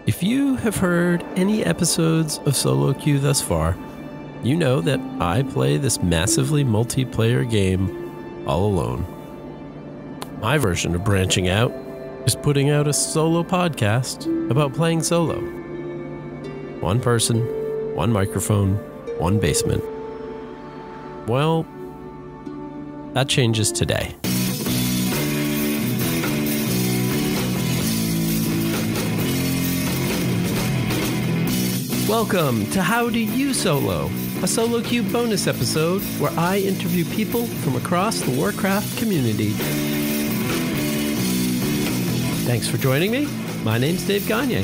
If you have heard any episodes of Solo Queue thus far, you know that I play this massively multiplayer game all alone. My version of branching out is putting out a solo podcast about playing solo. One person, one microphone, one basement. Well, that changes today. Welcome to How Do You Solo, a Solo Queue bonus episode where I interview people from across the Warcraft community. Thanks for joining me. My name's Dave Gagne.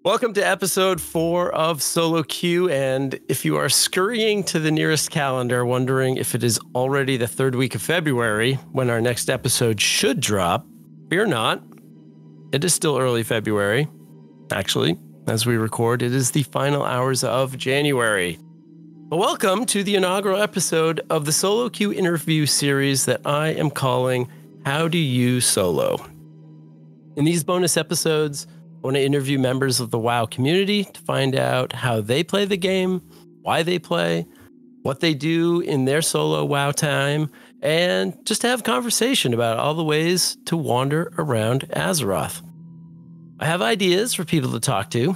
Welcome to episode 4 of Solo Queue, and if you are scurrying to the nearest calendar wondering if it is already the third week of February when our next episode should drop, fear not. It is still early February. Actually, as we record, it is the final hours of January. But welcome to the inaugural episode of the Solo Queue interview series that I am calling How Do You Solo? In these bonus episodes, I want to interview members of the WoW community to find out how they play the game, why they play, what they do in their solo WoW time, and just to have conversation about all the ways to wander around Azeroth. I have ideas for people to talk to.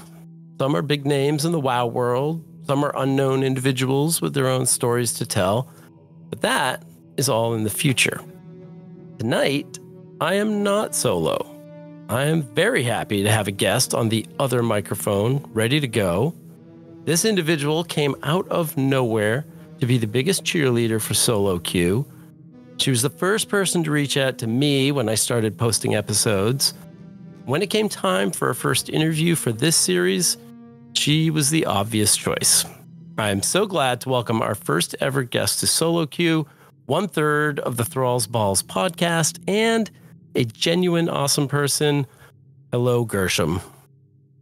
Some are big names in the WoW world, some are unknown individuals with their own stories to tell, but that is all in the future. Tonight, I am not solo. I am very happy to have a guest on the other microphone ready to go. This individual came out of nowhere to be the biggest cheerleader for Solo Queue. She was the first person to reach out to me when I started posting episodes. When it came time for her first interview for this series, she was the obvious choice. I am so glad to welcome our first ever guest to Solo Queue, 1/3 of the Thrall's Balls podcast, and a genuine awesome person. Hello, Gershom.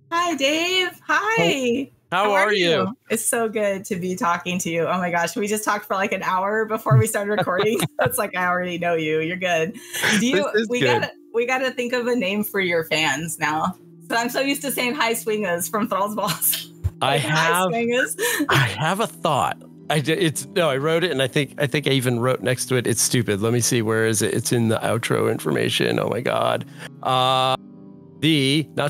Hi, Dave. Hi. How are you? It's so good to be talking to you. Oh my gosh. We just talked for like an hour before we started recording. It's like, I already know you. You're good. We gotta think of a name for your fans now. So I'm so used to saying hi swingers from Thrall's Balls. I have a thought. I wrote it, and I think I even wrote next to it, it's stupid. Let me see, where is it? It's in the outro information. Oh my God. Not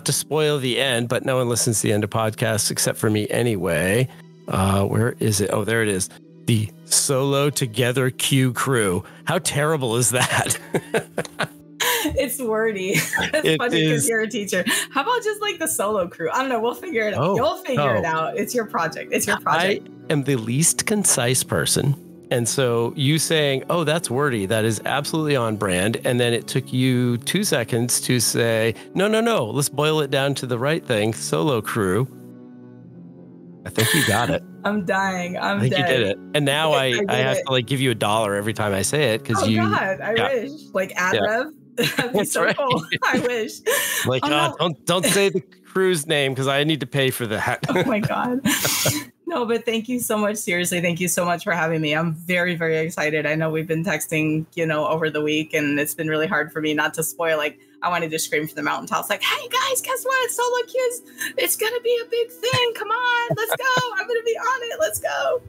to spoil the end, but no one listens to the end of podcasts except for me anyway. Where is it? Oh, there it is. The Solo Together Q Crew. How terrible is that? It's wordy. It's funny because you're a teacher. How about just like the solo crew? I don't know. We'll figure it out. You'll figure it out. It's your project. I am the least concise person. And so you saying, oh, that's wordy, that is absolutely on brand. And then it took you 2 seconds to say, no, let's boil it down to the right thing. Solo crew. I think you got it. I'm dying. I think you did it. And now I have to like give you $1 every time I say it. God, I wish. Like ad rev. That'd be so cool. I wish. Like, don't say the crew's name because I need to pay for that. Oh my God. No, but thank you so much. Seriously, thank you so much for having me. I'm very, very excited. I know we've been texting, over the week, and it's been really hard for me not to spoil. Like, I wanted to scream from the mountaintops, like, hey guys, guess what? Solo Queue's, it's gonna be a big thing. Come on, let's go. I'm gonna be on it. Let's go.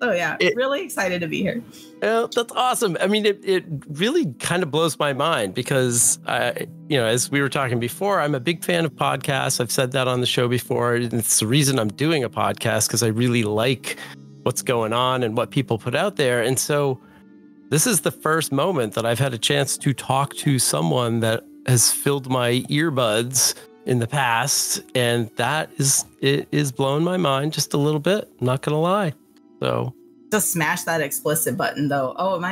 So yeah, really excited to be here. That's awesome. I mean, it really kind of blows my mind because, as we were talking before, I'm a big fan of podcasts. I've said that on the show before. It's the reason I'm doing a podcast because I really like what's going on and what people put out there. And so this is the first moment that I've had a chance to talk to someone that has filled my earbuds in the past. And that is blowing my mind just a little bit. I'm not going to lie. So just smash that explicit button, though. Oh, do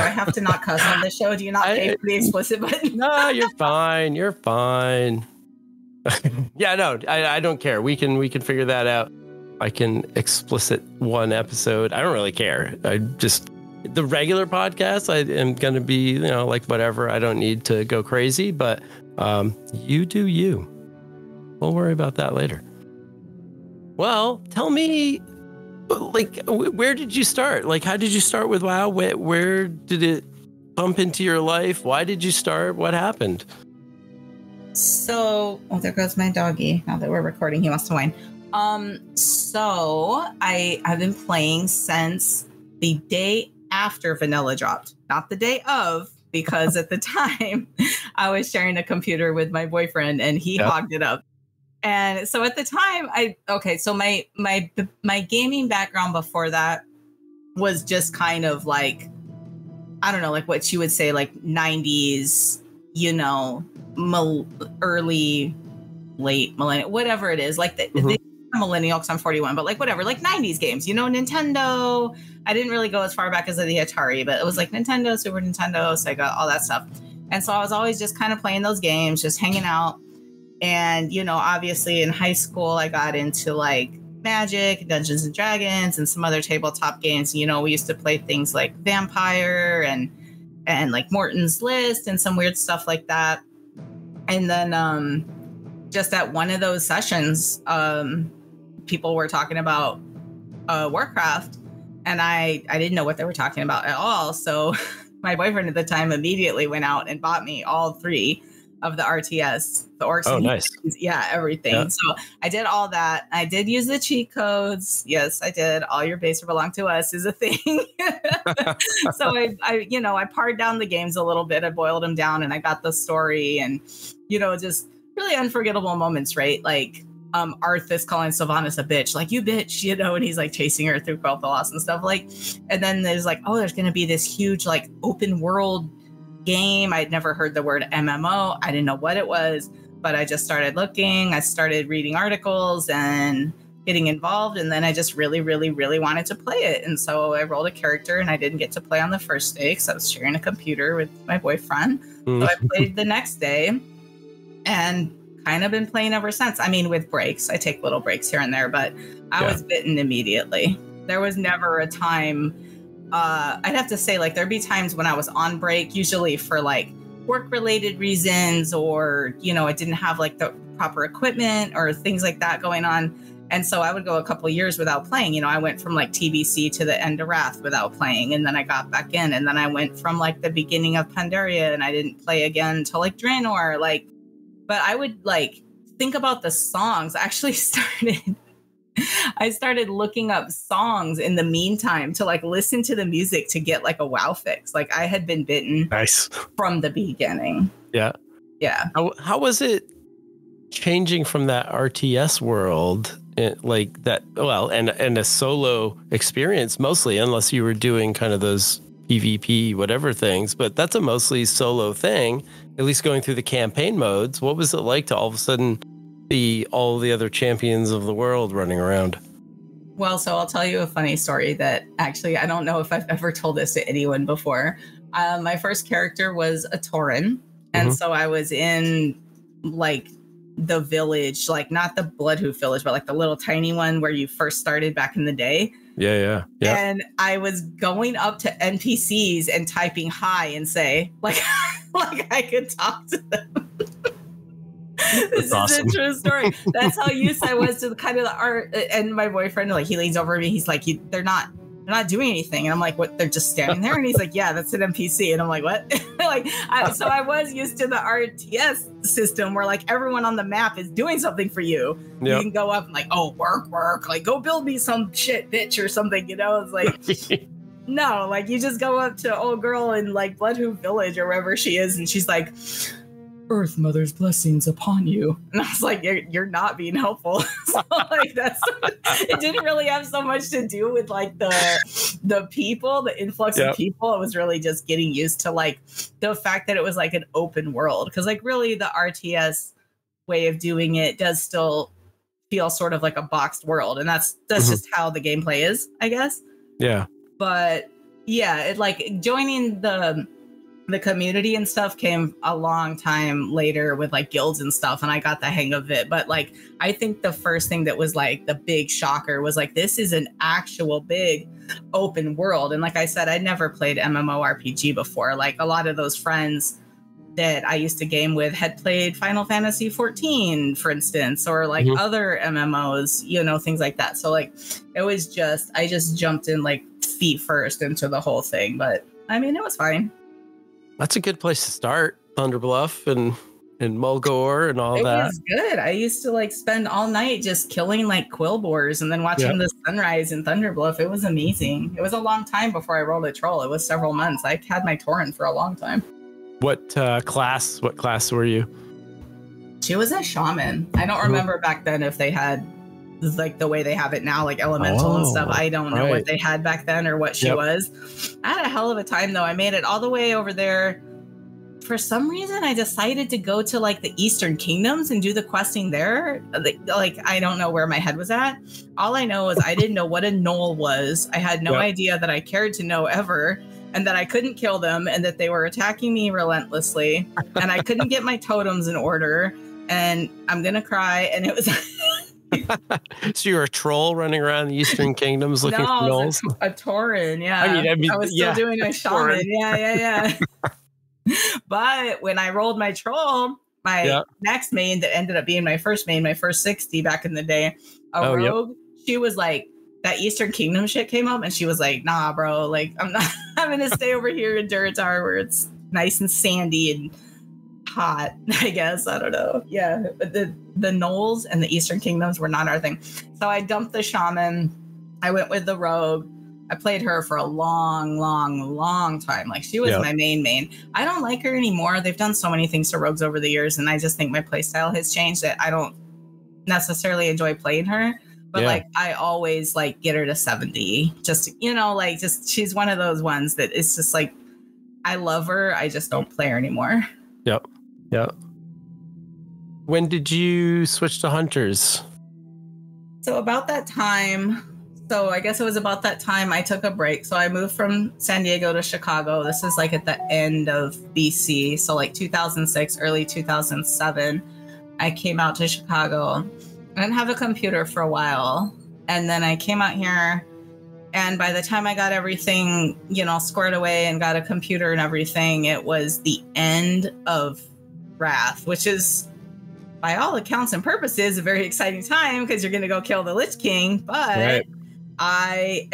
I have to not cuss on this show? Do you not pay for the explicit button? No, you're fine. You're fine. Yeah, no, I don't care. We can figure that out. I can explicit one episode. I don't really care. The regular podcast, I am going to be, like whatever. I don't need to go crazy, but You do you. We'll worry about that later. Well, tell me, like, where did you start? Like, how did you start with WoW? Where did it bump into your life? Why did you start? What happened? So, there goes my doggy. Now that we're recording, he wants to whine. So I've been playing since the day after vanilla dropped, not the day of, because at the time I was sharing a computer with my boyfriend and he hogged it up. And so at the time so my gaming background before that was just kind of like, I don't know, like what you would say, like 90s, you know, early, late millennial, whatever it is, like the millennial, because I'm 41, but like whatever, like 90s games, you know, Nintendo. I didn't really go as far back as the Atari, but it was like Nintendo, Super Nintendo, Sega, all that stuff. And so I was always just kind of playing those games, just hanging out. And, you know, obviously in high school, I got into like Magic, Dungeons and Dragons, and some other tabletop games. You know, we used to play things like Vampire and like Morton's List and some weird stuff like that. And then just at one of those sessions, people were talking about Warcraft, and I didn't know what they were talking about at all. So my boyfriend at the time immediately went out and bought me all 3 of the RTS, the orcs. Oh, nice. Yeah, everything. Yeah. So I did all that. I did use the cheat codes. Yes, I did. All your base belong to us is a thing. So I pared down the games a little bit. I boiled them down and I got the story and, you know, just really unforgettable moments, right? Like Arthas calling Sylvanas a bitch, like, you bitch, you know, and he's like chasing her through Bentolas and stuff, like, and then there's like, oh, there's going to be this huge like open world game. I'd never heard the word MMO. I didn't know what it was, but I just started looking. I started reading articles and getting involved, and then I just really, really, really wanted to play it. And so I rolled a character, and I didn't get to play on the first day because I was sharing a computer with my boyfriend. So I played the next day, and kind of been playing ever since. I mean, with breaks, I take little breaks here and there, but I was bitten immediately. There was never a time. I'd have to say, like, there'd be times when I was on break, usually for like work-related reasons, or, you know, I didn't have like the proper equipment or things like that going on. And so I would go a couple of years without playing. You know, I went from like TBC to the end of Wrath without playing, and then I got back in, and then I went from like the beginning of Pandaria, and I didn't play again until like Draenor, like. But I would like think about the songs. I started looking up songs in the meantime to like listen to the music to get like a WoW fix. Like I had been bitten from the beginning. Yeah. Yeah. How was it changing from that RTS world, like that? Well, and a solo experience mostly, unless you were doing kind of those PvP, whatever things, but that's a mostly solo thing, at least going through the campaign modes. What was it like to all of a sudden be all the other champions of the world running around? Well, so I'll tell you a funny story that actually, I don't know if I've ever told this to anyone before. My first character was a Tauren. And so I was in like the village, like not the Bloodhoof village, but like the little tiny one where you first started back in the day. Yeah. And I was going up to NPCs and typing hi and say, like, like I could talk to them. This is awesome. A true story. That's how used I was to kind of the art. And my boyfriend, like, he leans over me. He's like, they're not doing anything. And I'm like, what? They're just standing there? And he's like, yeah, that's an NPC. And I'm like, what? So I was used to the RTS system where like everyone on the map is doing something for you. Yep. You can go up and like, oh, work, like go build me some shit, bitch, or something. You know, it's like, no, like you just go up to old girl in like Bloodhoof Village or wherever she is, and she's like, Earth Mother's blessings upon you. And I was like, you're not being helpful. So like it didn't really have so much to do with like the people, the influx of people. It was really just getting used to like the fact that it was like an open world. Cause like really the RTS way of doing it does still feel sort of like a boxed world. And that's just how the gameplay is, I guess. Yeah. But yeah, it like joining the community and stuff came a long time later with like guilds and stuff, and I got the hang of it. But like I think the first thing that was like the big shocker was like, this is an actual big open world. And like I said, I'd never played MMORPG before. Like a lot of those friends that I used to game with had played Final Fantasy 14, for instance, or like other MMOs, you know, things like that. So like it was just, I just jumped in like feet first into the whole thing. But I mean, it was fine. That's a good place to start. Thunder Bluff and Mulgore and all that. It was good. I used to like spend all night just killing like quill boars and then watching the sunrise in Thunder Bluff. It was amazing. It was a long time before I rolled a troll. It was several months. I had my Tauren for a long time. What class were you? She was a shaman. I don't remember back then if they had like the way they have it now, like elemental and stuff. I don't know what they had back then or what she was. I had a hell of a time though. I made it all the way over there. For some reason, I decided to go to like the Eastern Kingdoms and do the questing there. Like, I don't know where my head was at. All I know is I didn't know what a gnoll was. I had no idea that I cared to know ever, and that I couldn't kill them, and that they were attacking me relentlessly, and I couldn't get my totems in order, and I'm gonna cry. And it was So you're a troll running around the Eastern Kingdoms looking for gnolls? A Tauren, yeah. I mean, I was still doing a shaman. Yeah. But when I rolled my troll, my next main that ended up being my first main, my first 60 back in the day, a rogue, she was like, that Eastern Kingdom shit came up and she was like, nah, bro, like, I'm going to stay over here in Duratar where it's nice and sandy and hot, I guess. I don't know. Yeah. But the gnolls and the Eastern Kingdoms were not our thing. So I dumped the shaman. I went with the rogue. I played her for a long time. Like she was my main. I don't like her anymore. They've done so many things to rogues over the years, and I just think my playstyle has changed that I don't necessarily enjoy playing her. But like I always like get her to 70. Just, you know, like just she's one of those ones that it's just like I love her. I just don't play her anymore. Yep. When did you switch to hunters? So about that time. So I guess it was about that time I took a break. So I moved from San Diego to Chicago. This is like at the end of BC. So like 2006, early 2007, I came out to Chicago. I didn't have a computer for a while. And then I came out here. And by the time I got everything, you know, squared away and got a computer and everything, it was the end of Wrath, which is by all accounts and purposes a very exciting time because you're going to go kill the Lich King. But I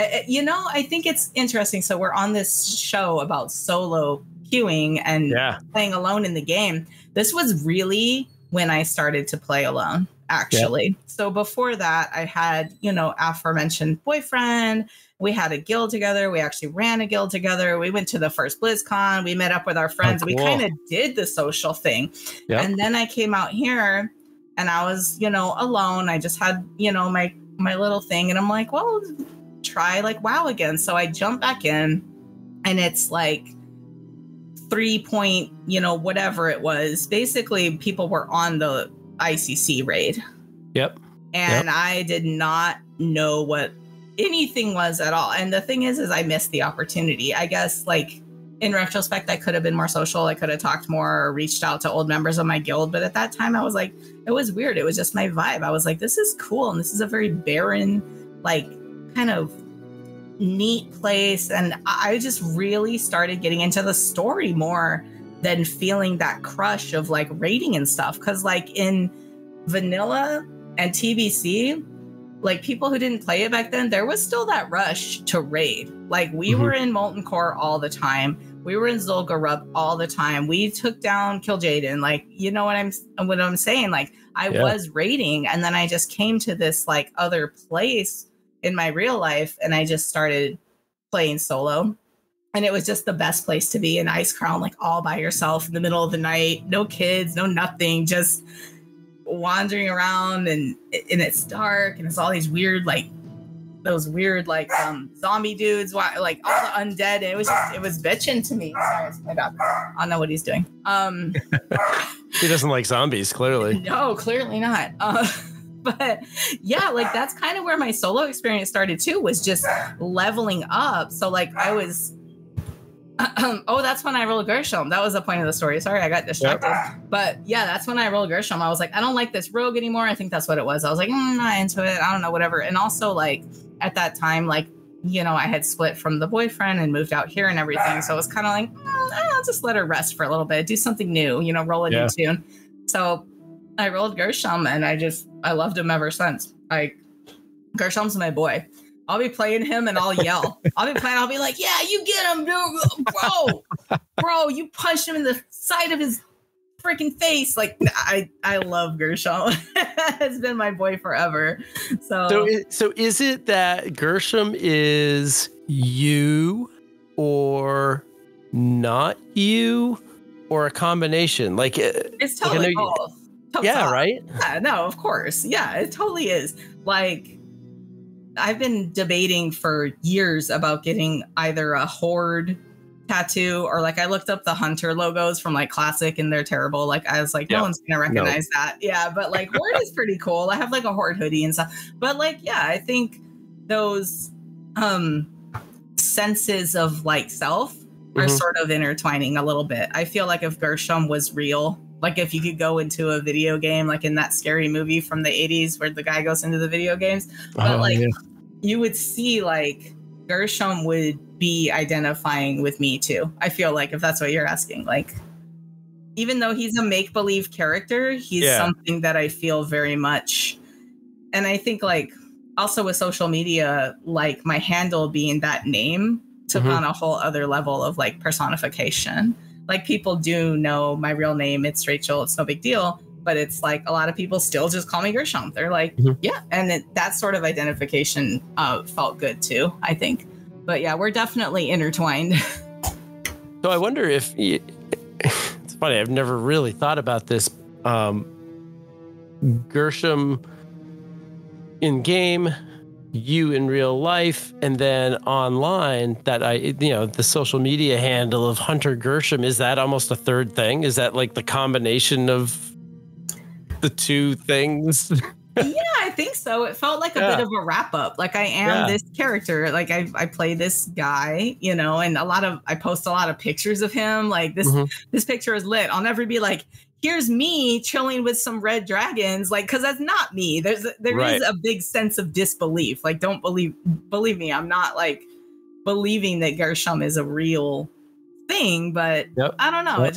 think it's interesting. So we're on this show about solo queuing and playing alone in the game. This was really when I started to play alone, actually. So before that, I had, you know, aforementioned boyfriend. We had a guild together. We actually ran a guild together. We went to the first BlizzCon. We met up with our friends. We kind of did the social thing. And then I came out here and I was, you know, alone. I just had, you know, my little thing, and I'm like, well, try like WoW again. So I jump back in, and it's like 3 point, you know, whatever it was. Basically, people were on the ICC raid. And I did not know what anything was at all. And the thing is I missed the opportunity. I guess like in retrospect, I could have been more social. I could have talked more or reached out to old members of my guild. But at that time, I was like, it was weird. It was just my vibe. I was like, this is cool. And this is a very barren, like kind of neat place. And I just really started getting into the story more than feeling that crush of like raiding and stuff. Because like in vanilla and TBC, like people who didn't play it back then, there was still that rush to raid. Like we were in Molten Core all the time. We were in Zul'Gurub all the time. We took down Kil'jaeden. Like, you know what I'm saying? Like I was raiding, and then I just came to this like other place in my real life, and I just started playing solo. And it was just the best place to be in Icecrown, like all by yourself in the middle of the night, no kids, no nothing, just wandering around, and it's dark, and it's all these weird like those weird like zombie dudes, like all the undead. And it was bitching to me. Sorry, it's my dog. I don't know what he's doing. He doesn't like zombies, clearly. No, clearly not. But yeah, like that's kind of where my solo experience started too, was just leveling up. So like I was that's when I rolled Gershom. That was the point of the story. Sorry, I got distracted. But yeah, that's when I rolled Gershom. I was like, I don't like this rogue anymore. I think that's what it was. I was like, not into it. I don't know, whatever. And also like at that time, like I had split from the boyfriend and moved out here and everything. So it was kind of like, I'll just let her rest for a little bit, do something new, roll a new tune. So I rolled Gershom, and I loved him ever since. Gershom's my boy. I'll be playing him and I'll yell. I'll be like, yeah, you get him, dude. Bro, you punched him in the side of his freaking face. Like, I love Gershom. It's been my boy forever. So is it that Gershom is you or not you, or a combination? Like, it's totally both. Right? Yeah, no, of course. Yeah, it totally is. Like, I've been debating for years about getting either a Horde tattoo, or like I looked up the Hunter logos from like Classic, and they're terrible. Like, I was like, no one's gonna recognize that. Yeah, but like Horde is pretty cool. I have like a Horde hoodie and stuff. But like, yeah, I think those senses of like self are sort of intertwining a little bit. I feel like if Gershom was real, like if you could go into a video game, like in that scary movie from the 80s where the guy goes into the video games, but you would see like Gershom would be identifying with me too. I feel like, if that's what you're asking, like, even though he's a make-believe character, he's something that I feel very much. And I think like also with social media, like my handle being that name took on a whole other level of like personification. Like, people do know my real name. It's Rachel. It's no big deal. But it's like a lot of people still just call me Gershom. They're like, yeah. And that sort of identification felt good too, I think. But yeah, we're definitely intertwined. So I wonder if it's funny. I've never really thought about this. Gershom in game, you in real life, and then online that the social media handle of Hunter Gershom, is that almost a third thing? Is that like the combination of the two things? Yeah, I think so. It felt like a bit of a wrap up. Like, I am this character. Like, I play this guy, and I post a lot of pictures of him. Like, this picture is lit. I'll never be like, here's me chilling with some red dragons, like, because that's not me. There is a big sense of disbelief. Like, don't believe me. I'm not like believing that Gershom is a real thing, but I don't know.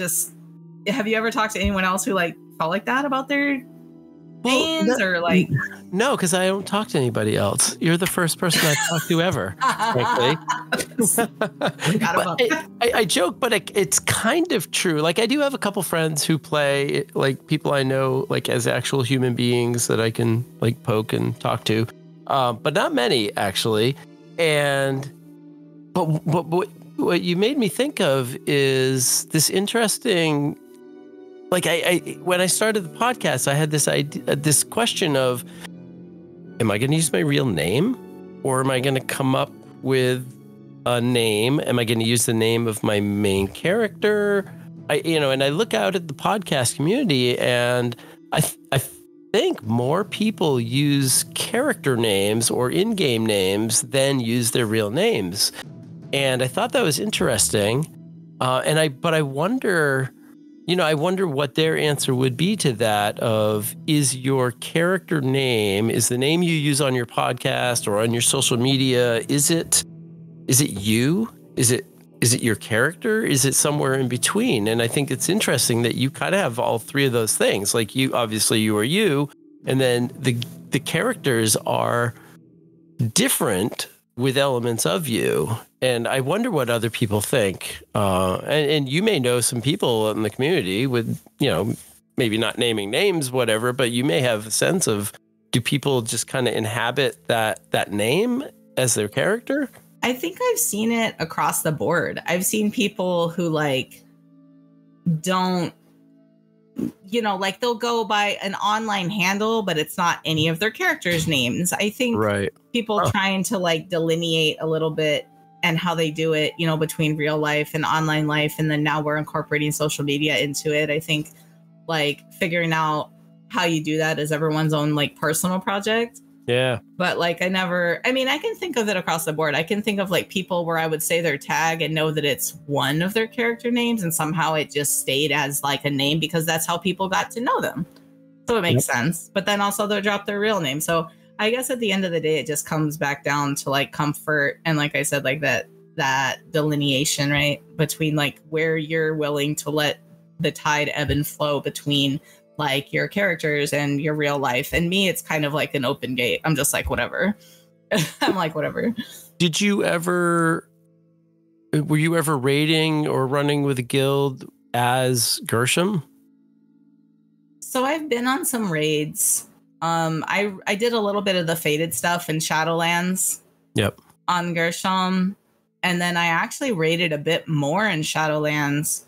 Have you ever talked to anyone else who like felt like that about their names or like? No, because I don't talk to anybody else. You're the first person I've talked to ever, frankly. I joke, but it's kind of true. Like, I do have a couple friends who play, like, people I know, like, as actual human beings that I can like poke and talk to, but not many actually. But what you made me think of is this interesting. Like, when I started the podcast, I had this idea, this question of, am I going to use my real name, or am I going to come up with a name? Am I going to use the name of my main character? And I look out at the podcast community, and I think more people use character names or in-game names than use their real names. And I thought that was interesting. But I wonder, I wonder what their answer would be to that of, is your character name, is the name you use on your podcast or on your social media, is it you? Is it your character? Is it somewhere in between? And I think it's interesting that you kind of have all three of those things. Like, you are you, and then the characters are different with elements of you. And I wonder what other people think. And you may know some people in the community with, maybe not naming names, whatever, but you may have a sense of, do people just kind of inhabit that name as their character? I think I've seen it across the board. I've seen people who like don't, like they'll go by an online handle, but it's not any of their characters' names. I think people trying to like delineate a little bit and how they do it, between real life and online life. And then now we're incorporating social media into it. I think like figuring out how you do that is everyone's own like personal project. Yeah. But like, I can think of it across the board. I can think of like people where I would say their tag and know that it's one of their character names, and somehow it just stayed as like a name because that's how people got to know them. So it makes sense. But then also they'll drop their real name. So I guess at the end of the day, it just comes back down to like comfort. And like I said, like that delineation, right? Between like where you're willing to let the tide ebb and flow between like your characters and your real life. And me, it's kind of like an open gate. I'm just like, whatever. I'm like, whatever. Were you ever raiding or running with a guild as Gershom? So I've been on some raids. I did a little bit of the Fated stuff in Shadowlands. Yep. On Gershom. And then I actually raided a bit more in Shadowlands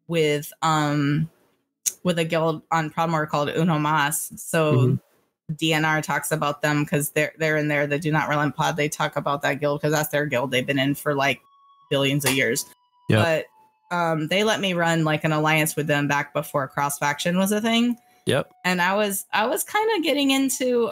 with a guild on Prodmore called Uno Mas. So DNR talks about them because they're in there. The Do Not Relent pod. They talk about that guild because that's their guild. They've been in for like billions of years. Yep. But they let me run like an alliance with them back before cross faction was a thing. Yep. And I was kind of getting into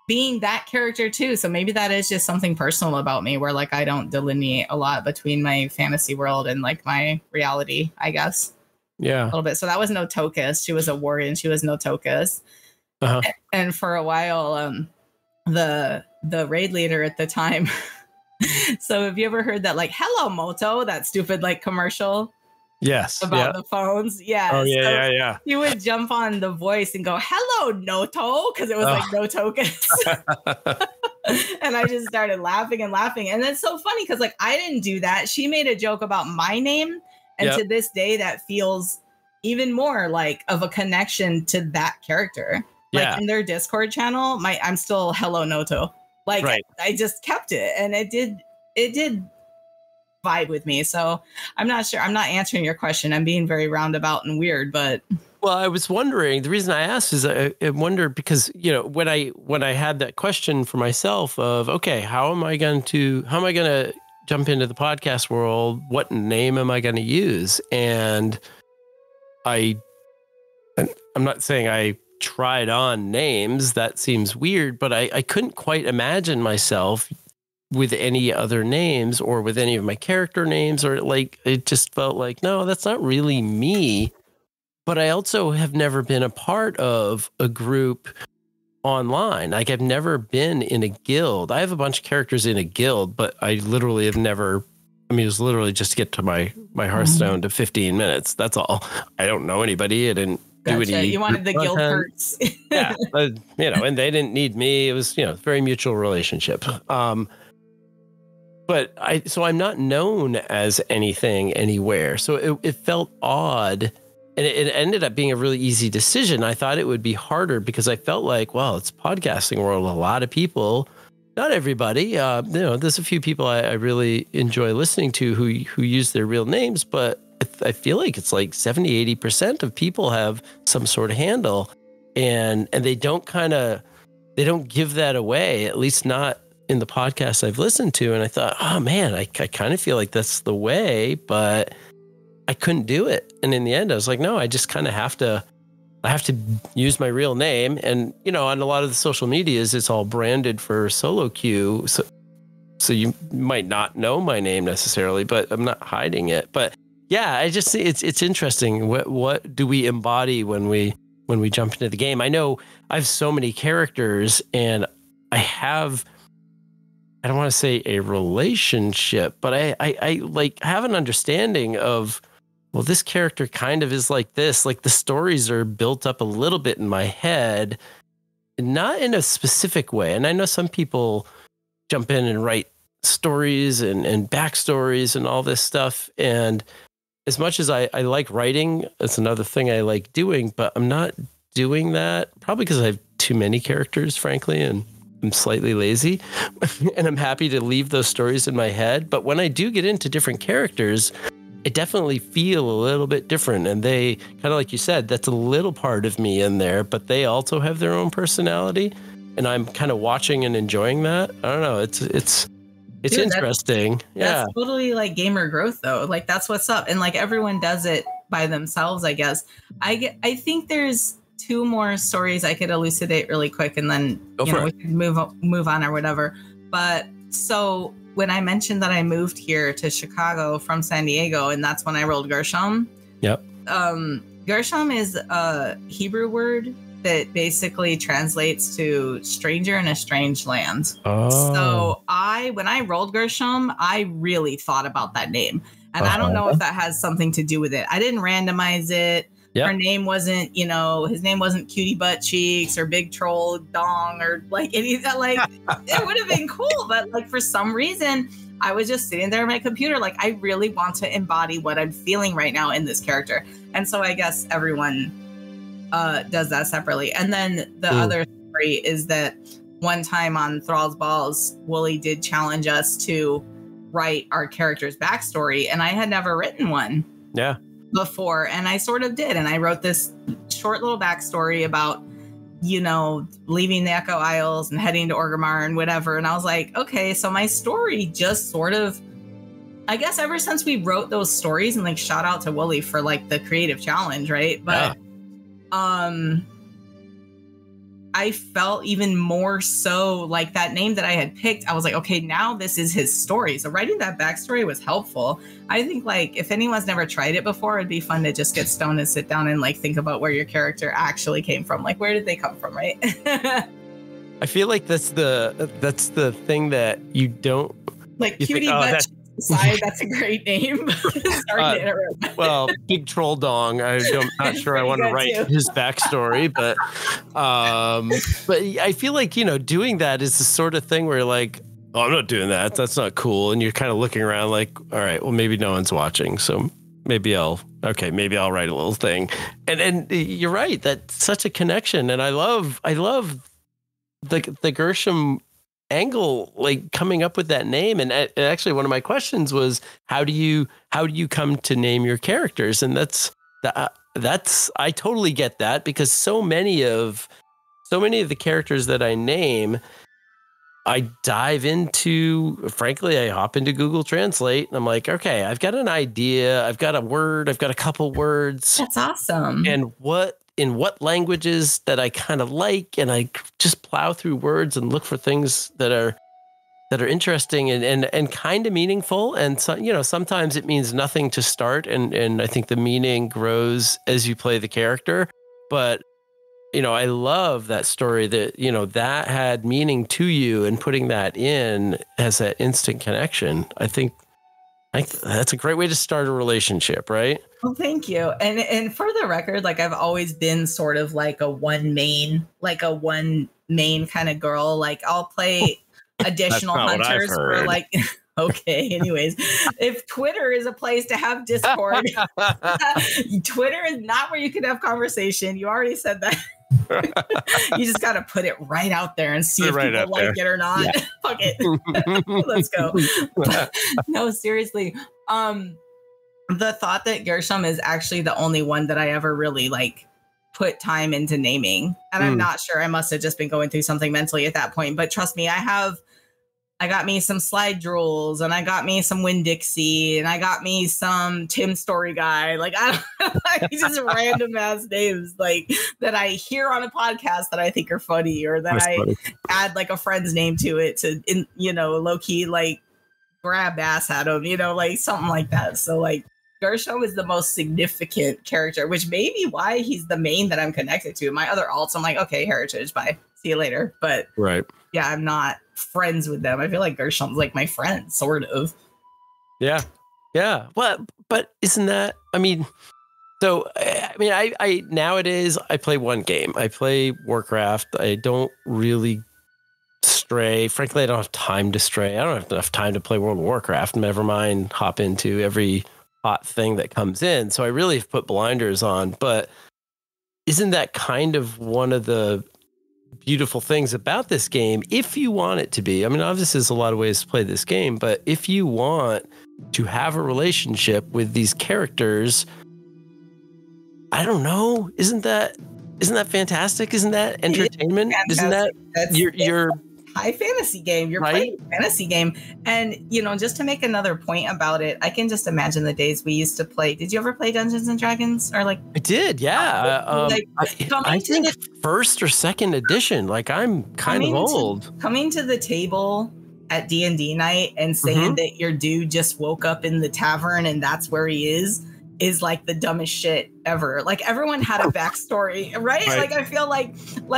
being that character too. So maybe that is just something personal about me where like I don't delineate a lot between my fantasy world and like my reality, I guess. Yeah. A little bit. So that was Notokus. She was a warrior and she was Notokus. And for a while, the raid leader at the time. So have you ever heard that like "Hello Moto," that stupid like commercial? Yes. About the phones. Yeah. Oh yeah, yeah. You would jump on the voice and go, "Hello Noto," because it was like Notokus. And I just started laughing and laughing. And it's so funny because like I didn't do that. She made a joke about my name. And to this day, that feels even more like of a connection to that character. Like in their Discord channel, I'm still Hello Noto. Like I just kept it, and it did vibe with me. So I'm not sure. I'm not answering your question. I'm being very roundabout and weird, but. Well, I was wondering, the reason I asked is I wondered because, you know, when I had that question for myself of, okay, how am I going to jump into the podcast world? What name am I going to use? And I'm not saying I tried on names. That seems weird, but I couldn't quite imagine myself with any other names or with any of my character names, or like, it just felt like, no, that's not really me. But I also have never been a part of a group online. Like I've never been in a guild. I have a bunch of characters in a guild, but I literally have never, I mean, it was literally just to get to my Hearthstone to 15 minutes. That's all. I don't know anybody. I didn't do any. You wanted the guild perks. Yeah. You know, and they didn't need me. It was, you know, very mutual relationship. But I'm not known as anything anywhere. So it felt odd. And it ended up being a really easy decision. I thought it would be harder because I felt like, well, it's podcasting world. A lot of people, not everybody, you know, there's a few people I really enjoy listening to who use their real names, but I feel like it's like 70, 80% of people have some sort of handle, and they don't give that away, at least not in the podcasts I've listened to. And I thought, oh man, I kind of feel like that's the way, but I couldn't do it. And in the end, I was like, no, I just kind of have to use my real name. And, you know, on a lot of the social medias, it's all branded for solo queue. So you might not know my name necessarily, but I'm not hiding it. But yeah, I just see it's interesting. What do we embody when we jump into the game? I know I have so many characters, and I don't want to say a relationship, but I like have an understanding of, well, this character kind of is like this. Like the stories are built up a little bit in my head, not in a specific way. And I know some people jump in and write stories and backstories and all this stuff. And as much as I like writing, it's another thing I like doing, but I'm not doing that probably because I have too many characters, frankly, and I'm slightly lazy. And I'm happy to leave those stories in my head. But when I do get into different characters, I definitely feel a little bit different. And they kind of, like you said, that's a little part of me in there, but they also have their own personality. And I'm kind of watching and enjoying that. I don't know. It's Dude, interesting. That's totally like gamer growth though. Like that's what's up. And like everyone does it by themselves, I guess. I think there's two more stories I could elucidate really quick, and then we could move on or whatever. But so when I mentioned that I moved here to Chicago from San Diego, and that's when I rolled Gershom. Yep. Gershom is a Hebrew word that basically translates to stranger in a strange land. Oh. So when I rolled Gershom, I really thought about that name. And I don't know if that has something to do with it. I didn't randomize it. Yep. Her name wasn't, his name wasn't Cutie Butt Cheeks or Big Troll Dong or like any of that. Like, it would have been cool. But like, for some reason, I was just sitting there on my computer. Like, I really want to embody what I'm feeling right now in this character. And so I guess everyone does that separately. And then the other story is that one time on Thrall's Balls, Wooly did challenge us to write our character's backstory, and I had never written one before, and I sort of did. And I wrote this short little backstory about, leaving the Echo Isles and heading to Orgrimmar and whatever. And I was like, okay, so my story just sort of, I guess ever since we wrote those stories, and like shout out to Wooly for like the creative challenge, right? But I felt even more so like that name that I had picked. I was like, okay, now this is his story. So writing that backstory was helpful. I think like if anyone's never tried it before, it'd be fun to just get stoned and sit down and like think about where your character actually came from. Like, where did they come from, right? I feel like that's the thing that you don't like. Cutie Butt Side, that's a great name. Sorry to interrupt. Well, Big Troll Dong. I'm not sure I want to write his backstory, but I feel like doing that is the sort of thing where you're like, oh, I'm not doing that. That's not cool. And you're kind of looking around like, all right, well, maybe no one's watching, so maybe I'll write a little thing. And you're right. That's such a connection, and I love the Gershom angle, like coming up with that name. And actually one of my questions was, how do you come to name your characters? And that's I totally get that, because so many of the characters that I name, I dive into, frankly, I hop into Google Translate and I'm like, okay, I've got an idea, I've got a word, I've got a couple words. That's awesome. And in what languages that I kind of like, and I just plow through words and look for things that are interesting and kind of meaningful. And so, sometimes it means nothing to start, and I think the meaning grows as you play the character. But I love that story that that had meaning to you, and putting that in has that instant connection. I think that's a great way to start a relationship, right? Well, thank you. And for the record, like I've always been sort of like a one main kind of girl. Like I'll play additional hunters for like, okay. Anyways, if Twitter is a place to have Discord, Twitter is not where you can have conversation. You already said that. You just got to put it right out there and see if people like it or not. Yeah. Fuck it. Let's go. No, seriously. The thought that Gershom is actually the only one that I ever really like put time into naming. And I'm not sure, I must have just been going through something mentally at that point. But trust me, I got me some Slide Drools, and I got me some Winn-Dixie, and I got me some Tim Story Guy. Like, I don't like just random ass names like that I hear on a podcast that I think are funny, or that I add like a friend's name to it to, low key like grab ass at them, like something like that. So like Gershom is the most significant character, which may be why he's the main that I'm connected to. My other alts, I'm like, okay, Heritage, bye. See you later. But yeah, I'm not friends with them. I feel like Gershom's like my friend, sort of. Yeah. Well, but isn't that, I nowadays I play one game. I play Warcraft. I don't really stray. Frankly, I don't have time to stray. I don't have enough time to play World of Warcraft, never mind hop into every hot thing that comes in. So I really have put blinders on. But isn't that kind of one of the beautiful things about this game, if you want it to be? Obviously there's a lot of ways to play this game, but if you want to have a relationship with these characters, I don't know, isn't that fantastic? Isn't that entertainment? Isn't that your high fantasy game? You're playing a fantasy game. And just to make another point about it, I can just imagine the days we used to play. Did you ever play Dungeons and Dragons? Or like I did, yeah. I think first or second edition. Like I'm kind of old. Coming to the table at D&D night and saying that your dude just woke up in the tavern and that's where he is is like the dumbest shit ever. Like everyone had a backstory, right? Like I feel like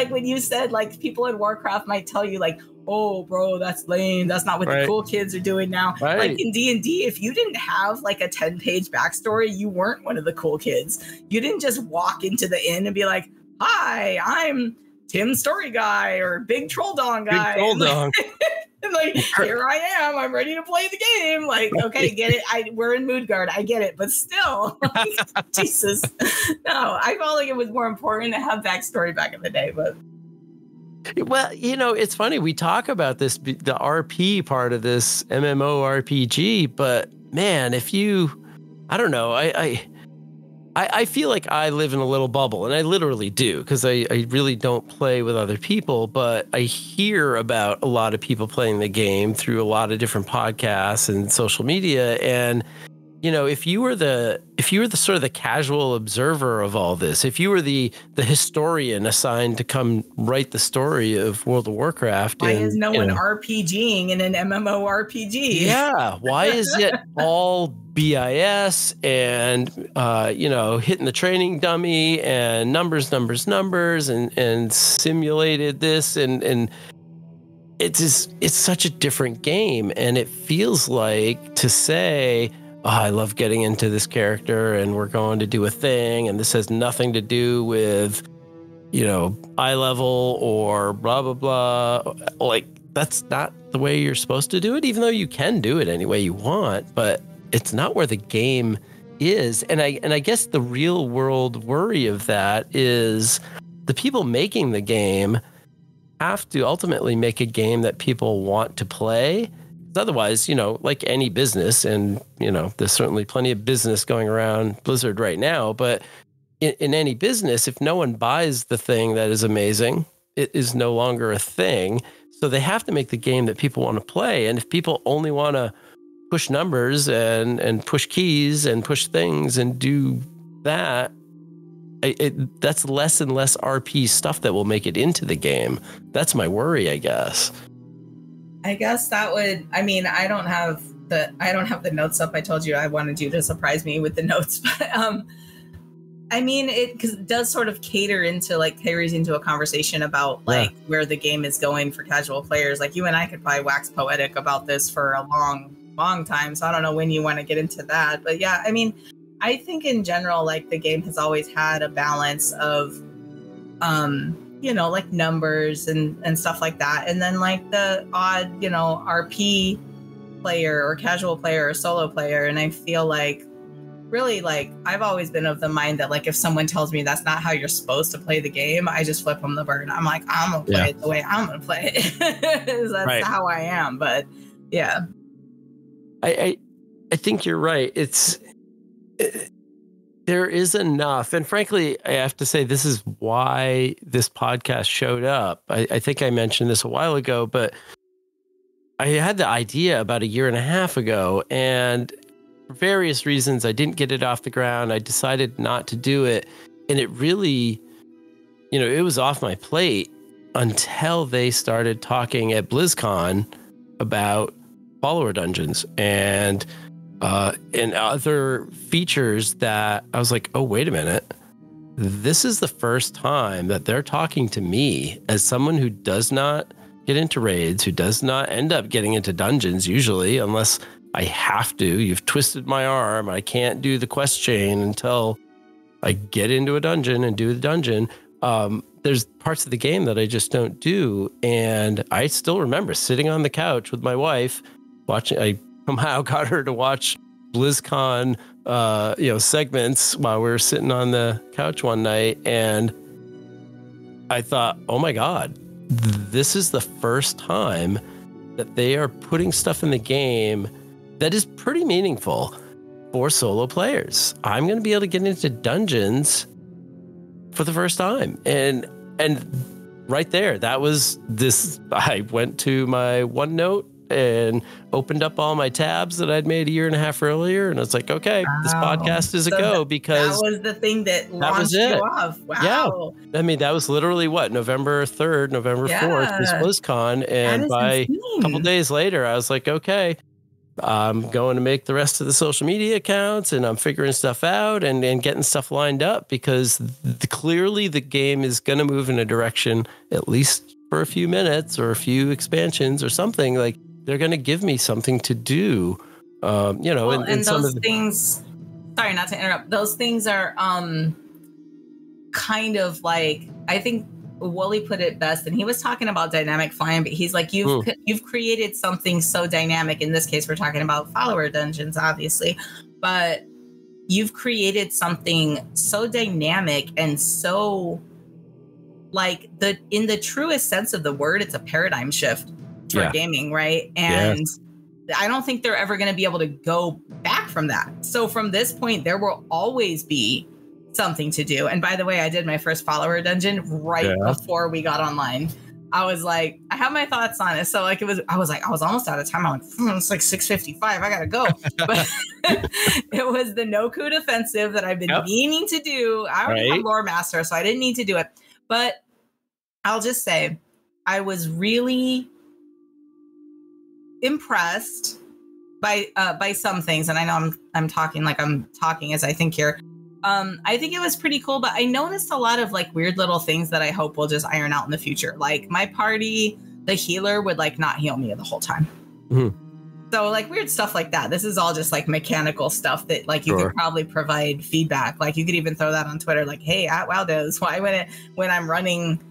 when you said like people in Warcraft might tell you like, oh bro, that's lame, that's not what the cool kids are doing now. Like in D&D, if you didn't have like a 10-page backstory, you weren't one of the cool kids. You didn't just walk into the inn and be like, hi, I'm Tim Story Guy or Big Troll Dong Guy. Big Troll Dong. And like, here I am, I'm ready to play the game. Like, okay, get it. We're in Moodguard, I get it. But still, like, Jesus. No, I felt like it was more important to have backstory back in the day. But well, you know, it's funny. We talk about this, the RP part of this MMORPG, but man, if you, I don't know, I feel like I live in a little bubble, and I literally do, because I really don't play with other people, but I hear about a lot of people playing the game through a lot of different podcasts and social media. And, you know, if you were the sort of the casual observer of all this, if you were the historian assigned to come write the story of World of Warcraft, why is no one RPGing in an MMORPG? Yeah, why is it all BIS and you know, hitting the training dummy and numbers and simulated this and it's such a different game, and it feels like to say, oh, I love getting into this character and we're going to do a thing, and this has nothing to do with, you know, eye level or blah, blah, blah. Like, that's not the way you're supposed to do it, even though you can do it any way you want, but it's not where the game is. And I guess the real world worry of that is the people making the game have to ultimately make a game that people want to play. Otherwise, you know, like any business, and, you know, there's certainly plenty of business going around Blizzard right now, but in any business, if no one buys the thing that is amazing, it is no longer a thing. So they have to make the game that people want to play. And if people only want to push numbers and push keys and push things and do that, that's less and less RP stuff that will make it into the game. That's my worry, I guess. I guess that would, I mean, I don't have the notes up. I told you I wanted you to surprise me with the notes, but I mean, because it does sort of carries into a conversation about like where the game is going for casual players. Like you and I could probably wax poetic about this for a long time. So I don't know when you want to get into that, but yeah, I mean, I think in general, like the game has always had a balance of, you know, like numbers and stuff like that. And then like the odd, you know, RP player or casual player or solo player. And I feel like really, like, I've always been of the mind that like if someone tells me that's not how you're supposed to play the game, I just flip them the bird. I'm like, I'm gonna play it the way I'm gonna play it. That's how I am. But yeah. I think you're right. There is enough. And frankly, I have to say, this is why this podcast showed up. I think I mentioned this a while ago, but I had the idea about a year and a half ago, and for various reasons, I didn't get it off the ground. I decided not to do it. And it really, you know, it was off my plate until they started talking at BlizzCon about follower dungeons and other features that I was like, oh, wait a minute. This is the first time that they're talking to me as someone who does not get into raids, who does not end up getting into dungeons usually, unless I have to. You've twisted my arm. I can't do the quest chain until I get into a dungeon and do the dungeon. There's parts of the game that I just don't do. And I still remember sitting on the couch with my wife watching. I somehow got her to watch BlizzCon, segments while we were sitting on the couch one night. And I thought, oh my God, this is the first time that they are putting stuff in the game that is pretty meaningful for solo players. I'm going to be able to get into dungeons for the first time. And right there, that was this. I went to my OneNote and opened up all my tabs that I'd made a year and a half earlier. And I was like, okay, this podcast is a go, because that was the thing that launched you off. Wow. Yeah. I mean, that was literally what, November 3rd, November 4th was BlizzCon. And by a couple days later, I was like, okay, I'm going to make the rest of the social media accounts, and I'm figuring stuff out and getting stuff lined up, because clearly the game is going to move in a direction, at least for a few minutes or a few expansions or something. Like, they're going to give me something to do, and those things, sorry, not to interrupt. Those things are kind of like, I think Wooly put it best, and he was talking about dynamic flying, but he's like, you've created something so dynamic. In this case, we're talking about follower dungeons, obviously, but you've created something so dynamic and so, like, in the truest sense of the word, it's a paradigm shift for gaming, right? And I don't think they're ever going to be able to go back from that. So from this point, there will always be something to do. And by the way, I did my first follower dungeon right before we got online. I was like, I have my thoughts on it. So like, I was almost out of time. I'm like, it's like 6:55. I gotta go. But it was the no coup defensive that I've been meaning to do. I already have lore master, so I didn't need to do it. But I'll just say, I was really impressed by some things. And I know I'm talking like I'm talking as I think here. I think it was pretty cool, but I noticed a lot of like weird little things that I hope will just iron out in the future. Like my party, the healer would like not heal me the whole time. Mm-hmm. So like weird stuff like that. This is all just like mechanical stuff that like you could probably provide feedback. Like you could even throw that on Twitter, like, hey, at WowDoes, why when I'm running,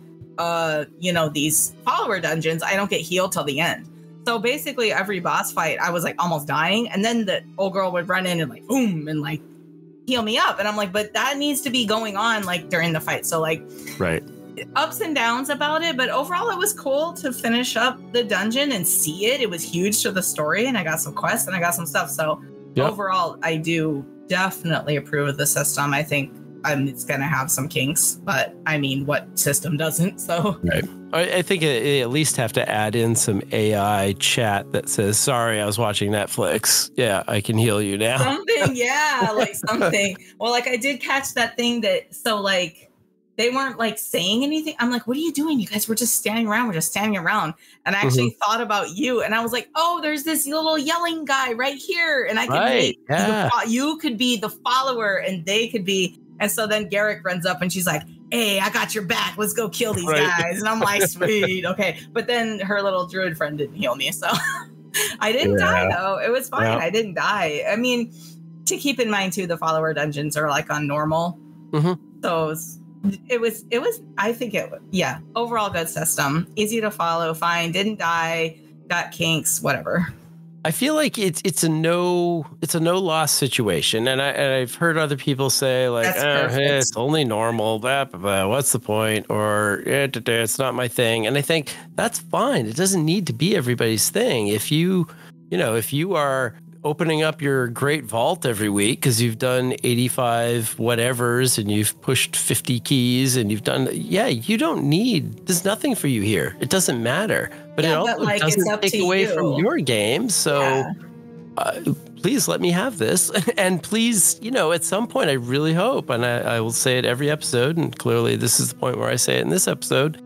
these follower dungeons, I don't get healed till the end. So basically every boss fight, I was like almost dying. And then the old girl would run in and like, boom, and like, heal me up. And I'm like, but that needs to be going on like during the fight. So like ups and downs about it, but overall it was cool to finish up the dungeon and see it. It was huge to the story, and I got some quests and I got some stuff. So overall I do definitely approve of the system. I think it's gonna have some kinks, but I mean, what system doesn't? So I think it at least have to add in some AI chat that says, sorry, I was watching Netflix. Yeah, I can heal you now. Something, like something. Well, like I did catch that thing so like they weren't like saying anything. I'm like, what are you doing? You guys were just standing around. We're just standing around. And I actually thought about you. And I was like, oh, there's this little yelling guy right here. And I could you could be the follower and they could be. And so then Garrick runs up and she's like, hey, I got your back. Let's go kill these guys. And I'm like, sweet. Okay. But then her little druid friend didn't heal me. So I didn't die, though. It was fine. I didn't die. I mean, to keep in mind, too, the follower dungeons are like on normal. So it was, I think overall good system. Easy to follow. Fine. Didn't die. Got kinks, whatever. I feel like it's a no loss situation, and I've heard other people say like, hey, it's only normal, blah, blah, blah. What's the point? Or it's not my thing. And I think that's fine. It doesn't need to be everybody's thing. If you are opening up your great vault every week because you've done 85 whatevers and you've pushed 50 keys and you've done, you don't need, there's nothing for you here. It doesn't matter. But it also doesn't take away from your game. So please let me have this. And please, at some point, I really hope, and I will say it every episode, and clearly this is the point where I say it in this episode,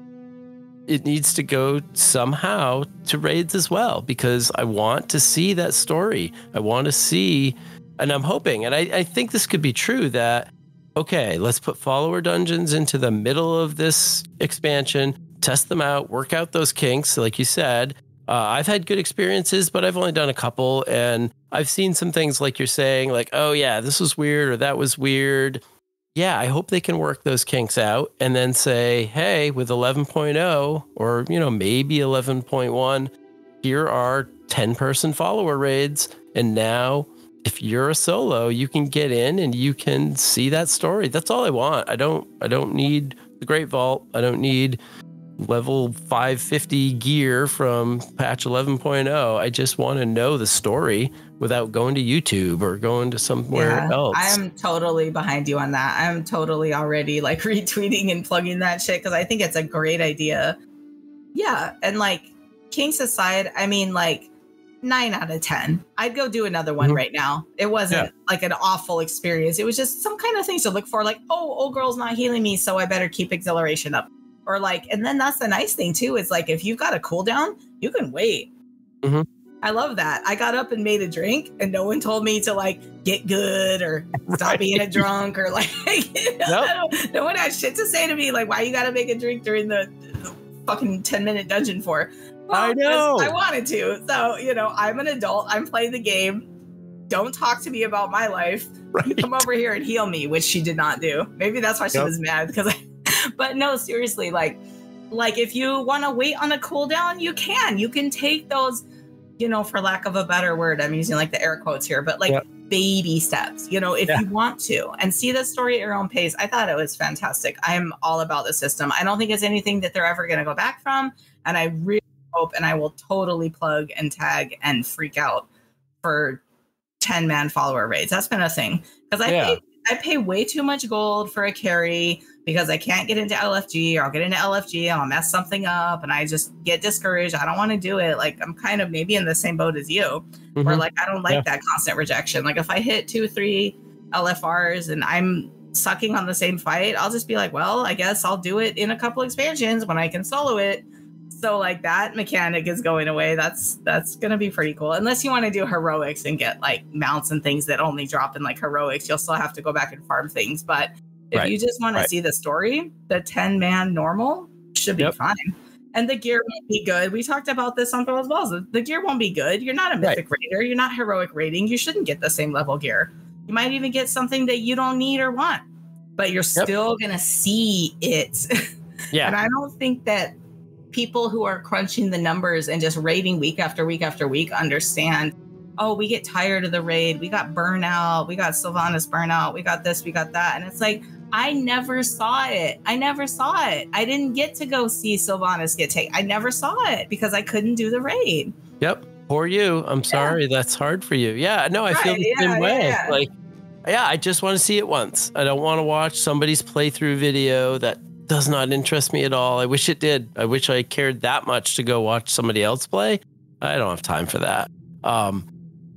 it needs to go somehow to raids as well, because I want to see that story. I want to see, and I'm hoping, and I think this could be true, that, okay, let's put follower dungeons into the middle of this expansion, test them out, work out those kinks, like you said. I've had good experiences, but I've only done a couple, and I've seen some things like you're saying, like, oh yeah, this was weird, or that was weird. Yeah, I hope they can work those kinks out and then say, hey, with 11.0 or, maybe 11.1, here are 10-person follower raids. And now if you're a solo, you can get in and you can see that story. That's all I want. I don't need the Great Vault. I don't need level 550 gear from patch 11.0. I just want to know the story without going to YouTube or going to somewhere else. I'm totally behind you on that. I'm totally already like retweeting and plugging that shit because I think it's a great idea. Yeah. And like kinks aside, I mean, like 9 out of 10. I'd go do another one right now. It wasn't like an awful experience. It was just some kind of things to look for, like, oh, old girl's not healing me, so I better keep exhilaration up. Or like, and then that's the nice thing too, is like, if you've got a cooldown, you can wait. I love that. I got up and made a drink, and no one told me to like get good or stop being a drunk or like, no one had shit to say to me. Like, why you got to make a drink during the fucking 10-minute dungeon for? Well, I know. I wanted to. So, I'm an adult. I'm playing the game. Don't talk to me about my life. Right. You come over here and heal me, which she did not do. Maybe that's why she was mad but no, seriously, like if you want to wait on a cooldown, you can take those, for lack of a better word, I'm using like the air quotes here, but like baby steps, if you want to, and see the story at your own pace. I thought it was fantastic. I'm all about the system. I don't think it's anything that they're ever going to go back from. And I really hope, and I will totally plug and tag and freak out for 10-man follower raids. That's been a thing. Because I pay way too much gold for a carry because I can't get into LFG, or I'll get into LFG and I'll mess something up and I just get discouraged. I don't want to do it. Like, I'm kind of maybe in the same boat as you, where like I don't like that constant rejection. Like if I hit 2-3 LFRs and I'm sucking on the same fight, I'll just be like, well, I guess I'll do it in a couple expansions when I can solo it. So like that mechanic is going away. That's gonna be pretty cool. Unless you want to do heroics and get like mounts and things that only drop in like heroics, you'll still have to go back and farm things. But if you just want to see the story, the 10-man normal should be fine. And the gear won't be good. We talked about this on Thrall as well. The gear won't be good. You're not a mythic raider. You're not heroic raiding. You shouldn't get the same level gear. You might even get something that you don't need or want, but you're still gonna see it. And I don't think that people who are crunching the numbers and just raiding week after week after week understand, oh, we get tired of the raid. We got burnout. We got Sylvanas burnout. We got this, we got that. And it's like, I never saw it. I didn't get to go see Sylvanas get taken. I never saw it because I couldn't do the raid. Yep. Poor you. I'm sorry. That's hard for you. Yeah. No, I feel the same way. Yeah. Like, I just want to see it once. I don't want to watch somebody's playthrough video that does not interest me at all. I wish it did. I wish I cared that much to go watch somebody else play. I don't have time for that.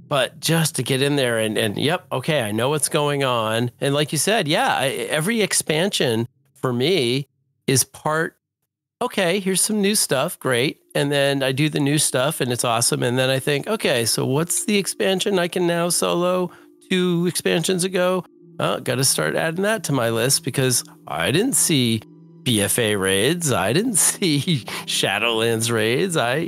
But just to get in there and okay, I know what's going on. And like you said, every expansion for me is part, okay, here's some new stuff, great. And then I do the new stuff and it's awesome. And then I think, okay, so what's the expansion I can now solo 2 expansions ago? Got to start adding that to my list because I didn't see BFA raids. I didn't see Shadowlands raids. I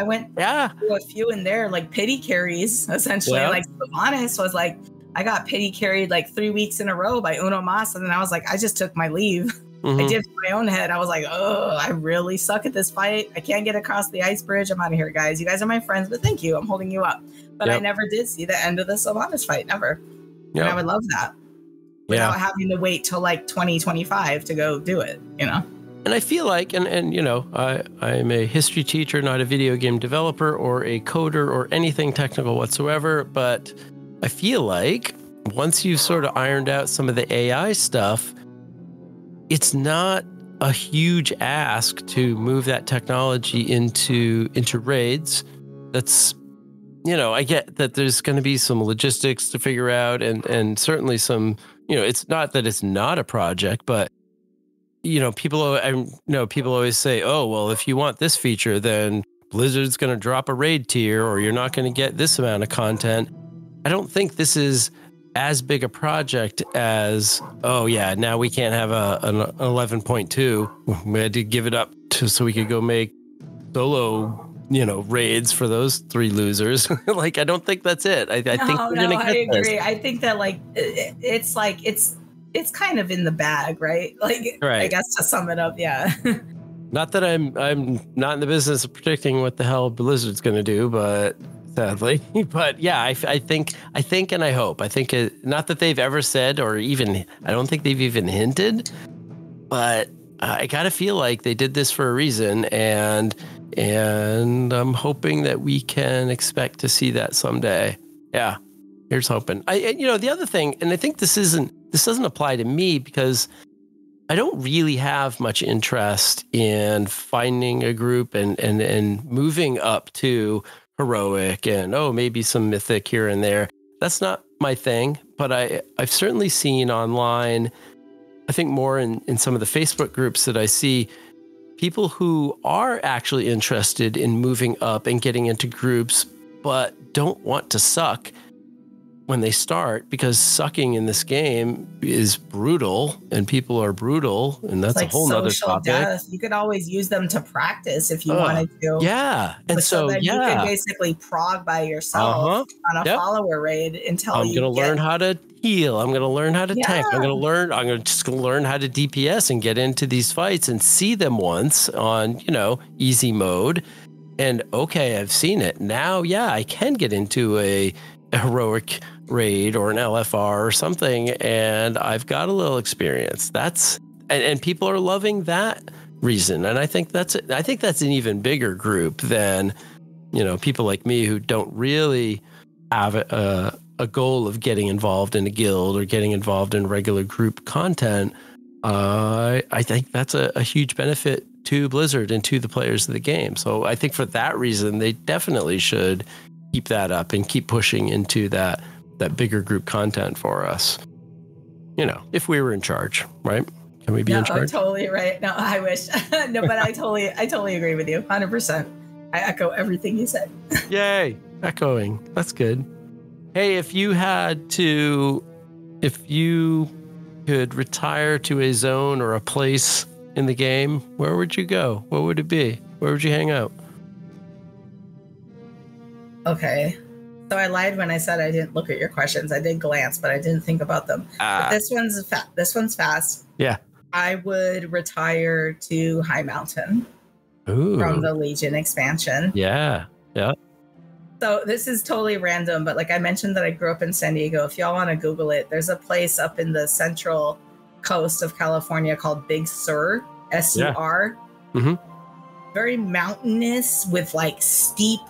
went through a few in there, like pity carries, essentially. Like Sylvanas was like, I got pity carried like 3 weeks in a row by Uno Mas, and then I was like, I just took my leave. I did for my own head. I was like, oh, I really suck at this fight. I can't get across the ice bridge. I'm out of here, guys. You guys are my friends, but thank you. I'm holding you up. But I never did see the end of the Sylvanas fight, never. And I would love that. Without having to wait till like 2025 to go do it, And I feel like, and I'm a history teacher, not a video game developer or a coder or anything technical whatsoever. But I feel like once you've sort of ironed out some of the AI stuff, it's not a huge ask to move that technology into raids. That's, I get that there's going to be some logistics to figure out and certainly some, it's not that it's not a project, but, people always say, oh, well, if you want this feature, then Blizzard's going to drop a raid tier or you're not going to get this amount of content. I don't think this is as big a project as, oh, yeah, now we can't have an 11.2. We had to give it up so we could go make solo raids for those 3 losers. Like, I don't think that's it. I think we're gonna get I agree. this. I think that it's kind of in the bag, right? Like, I guess to sum it up, Not that I'm not in the business of predicting what the hell Blizzard's gonna do, but sadly, but I think and I hope. I think not that they've ever said or even I don't think they've even hinted, but I gotta feel like they did this for a reason, and I'm hoping that we can expect to see that someday. Yeah, here's hoping. The other thing, and I think this doesn't apply to me because I don't really have much interest in finding a group and moving up to heroic and maybe some mythic here and there. That's not my thing, but I've certainly seen online, I think more in some of the Facebook groups that I see, people who are actually interested in moving up and getting into groups, but don't want to suck when they start, because sucking in this game is brutal and people are brutal, and that's like a whole nother topic. Death. You could always use them to practice if you wanted to. Yeah. And so then you could basically prog by yourself on a follower raid until I'm going to learn how to heal. I'm going to learn how to tank. I'm going to learn how to DPS and get into these fights and see them once on, easy mode. And okay, I've seen it. Now, I can get into a heroic raid or an LFR or something, and I've got a little experience. And people are loving that reason. And I think that's an even bigger group than, people like me who don't really have a goal of getting involved in a guild or getting involved in regular group content. I think that's a huge benefit to Blizzard and to the players of the game. So I think for that reason, they definitely should keep that up and keep pushing into that bigger group content for us. If we were in charge, right? Can we be in charge? Totally right. No, I wish. No, but I totally agree with you. 100%. I echo everything you said. Yay. Echoing. That's good. Hey, if you could retire to a zone or a place in the game, where would you go? What would it be? Where would you hang out? Okay. So I lied when I said I didn't look at your questions. I did glance, but I didn't think about them. But this one's fast. Yeah. I would retire to High Mountain. Ooh. From the Legion expansion. Yeah. Yeah. So this is totally random, but like I mentioned that I grew up in San Diego. If y'all want to Google it, there's a place up in the central coast of California called Big Sur, SUR. Yeah. Mm-hmm. Very mountainous with like steep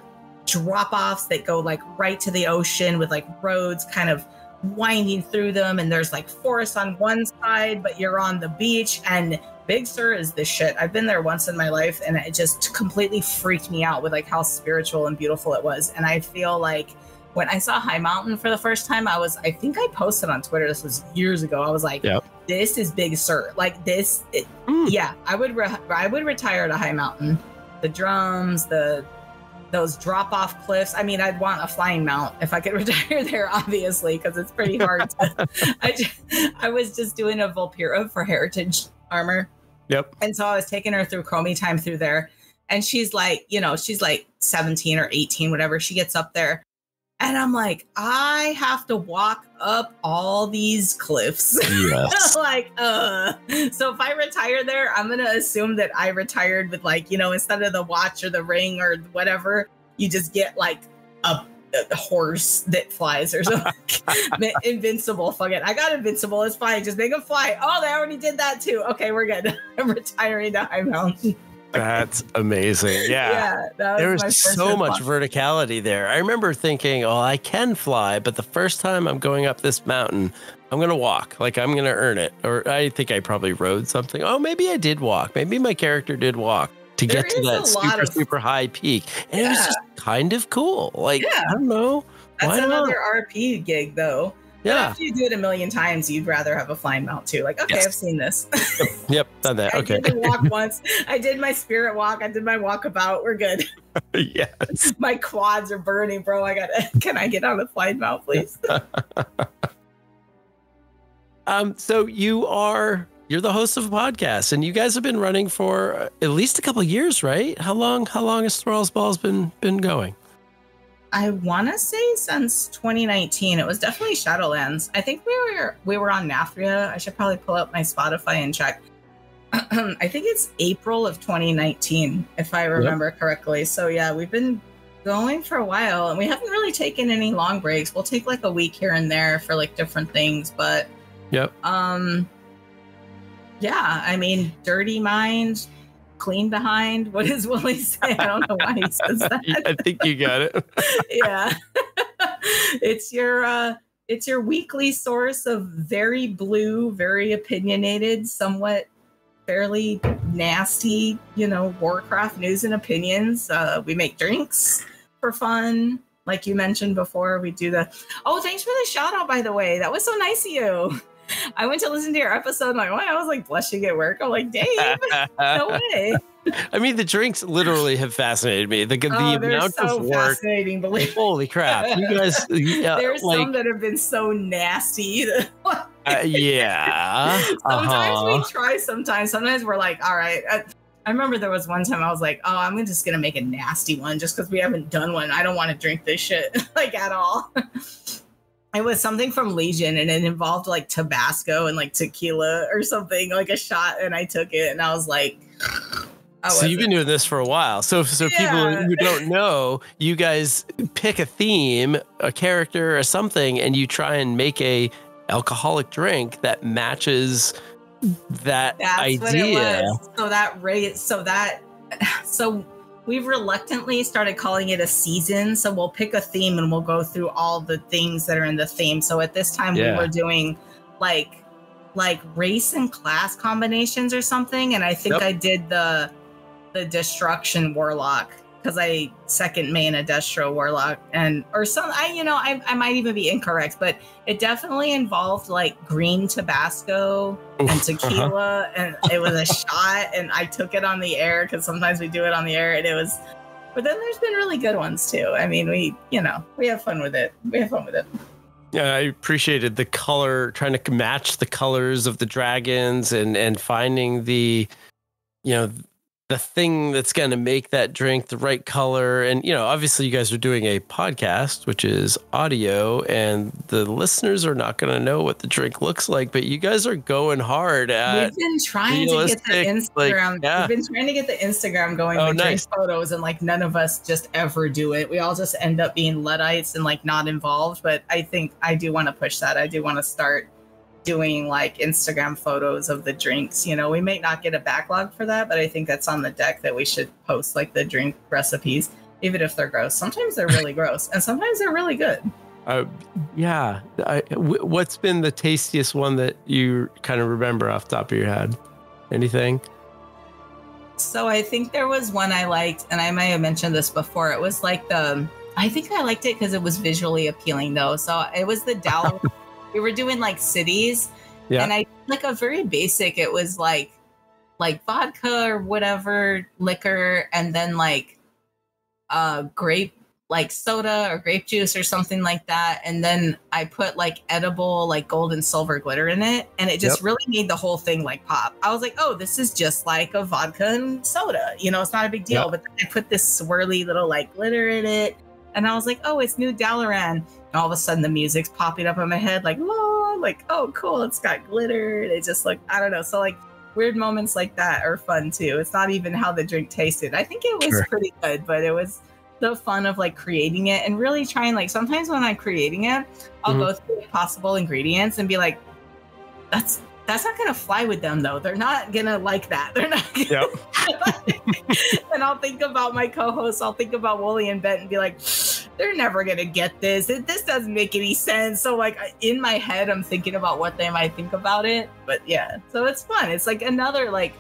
drop-offs that go like right to the ocean with like roads kind of winding through them, and there's like forest on one side, but you're on the beach. And Big Sur is the shit. I've been there once in my life, and it just completely freaked me out with like how spiritual and beautiful it was. And I feel like when I saw High Mountain for the first time, I think I posted on Twitter, this was years ago, I was like, This is Big Sur. Like this, I would retire to High Mountain. The drums, those drop-off cliffs. I mean, I'd want a flying mount if I could retire there, obviously, because it's pretty hard. I was just doing a Vulpira for Heritage Armor. Yep. And so I was taking her through Chromie time through there. And she's like, she's like 17 or 18, whatever. She gets up there. And I'm like, I have to walk up all these cliffs. Yes. So if I retire there, I'm going to assume that I retired with like, instead of the watch or the ring or whatever, you just get like a horse that flies or something. Invincible. Fuck it. I got invincible. It's fine. Just make them fly. Oh, they already did that too. Okay, we're good. I'm retiring to High Mountain. That's amazing. Yeah. There was so much verticality there. I remember thinking, I can fly, but the first time I'm going up this mountain, I'm going to walk. Like, I'm going to earn it. Or I think I probably rode something. Oh, maybe I did walk. Maybe my character did walk to get to that super high peak. And it was just kind of cool. Like, I don't know. That's another RP gig, though. Yeah. After you do it a million times, you'd rather have a flying mount too. Like, okay, I've seen this. Yep, done that. Okay. I did the walk once. I did my spirit walk. I did my walkabout. We're good. Yes. My quads are burning, bro. Can I get on a flying mount, please? So you're the host of a podcast, and you guys have been running for at least a couple of years, right? How long has Thrall's Balls been going? I want to say since 2019. It was definitely Shadowlands. I think we were on Nathria. I should probably pull up my Spotify and check. I think it's April of 2019, if I remember correctly. So yeah, we've been going for a while, and we haven't really taken any long breaks. We'll take like a week here and there for like different things, but yeah, I mean, dirty mind, clean behind. What does Willie say? I don't know why he says that. I think you got it. Yeah. It's your weekly source of very blue, very opinionated, somewhat fairly nasty, Warcraft news and opinions. We make drinks for fun. Like you mentioned before, we do thanks for the shout out, by the way. That was so nice of you. I went to listen to your episode and I was like blushing at work. I'm like, Dave, no way. I mean, the drinks literally have fascinated me. The amount so of work. Fascinating, believe holy crap. You guys. There's some that have been so nasty. Yeah. Sometimes we try, sometimes we're like, all right. I remember there was one time I was like, oh, I'm just going to make a nasty one just because we haven't done one. I don't want to drink this shit like at all. It was something from Legion and it involved like Tabasco and like tequila or something, like a shot. And I took it and I was like, so you've been doing this for a while. So people who don't know, you guys pick a theme, a character or something, and you try and make a alcoholic drink that matches that's idea. What it was. So we've reluctantly started calling it a season. So we'll pick a theme and we'll go through all the things that are in the theme. So at this time we were doing like race and class combinations or something. And I think I did the destruction warlock because I second main a Destro warlock I might even be incorrect, but it definitely involved like green Tabasco and tequila and it was a shot and I took it on the air because sometimes we do it on the air and but then there's been really good ones too. I mean, we have fun with it. Yeah, I appreciated the color, trying to match the colors of the dragons and finding the thing that's going to make that drink the right color. And, obviously you guys are doing a podcast, which is audio, and the listeners are not going to know what the drink looks like, but you guys are going hard at We've been trying to get the Instagram. We've been trying to get the Instagram going with drink photos, and like none of us just ever do it. We all just end up being Luddites and like not involved. But I think I do want to push that. I do want to start doing like Instagram photos of the drinks. We may not get a backlog for that, but I think that's on the deck that we should post like the drink recipes, even if they're gross. Sometimes they're really gross and sometimes they're really good. What's been the tastiest one that you kind of remember off the top of your head? Anything? So I think there was one I liked, and I may have mentioned this before. It was like I think I liked it because it was visually appealing though. So it was the Dow. We were doing like cities and I like a very basic, it was like vodka or whatever liquor. And then like grape, like soda or grape juice or something like that. And then I put like edible, like gold and silver glitter in it. And it just really made the whole thing like pop. I was like, oh, this is just like a vodka and soda. It's not a big deal. But I put this swirly little like glitter in it. And I was like, oh, it's New Dalaran. And all of a sudden the music's popping up in my head like, oh, like, oh, cool. It's got glitter. It just like, I don't know. So like weird moments like that are fun too. It's not even how the drink tasted. I think it was pretty good, but it was the fun of like creating it and really trying, like sometimes when I'm creating it, I'll go through possible ingredients and be like, that's not going to fly with them though. They're not going to like that. They're not. And I'll think about my co-hosts. I'll think about Wooly and Bent and be like, they're never going to get this. This doesn't make any sense. So like in my head, I'm thinking about what they might think about it. But yeah, so it's fun. It's like another like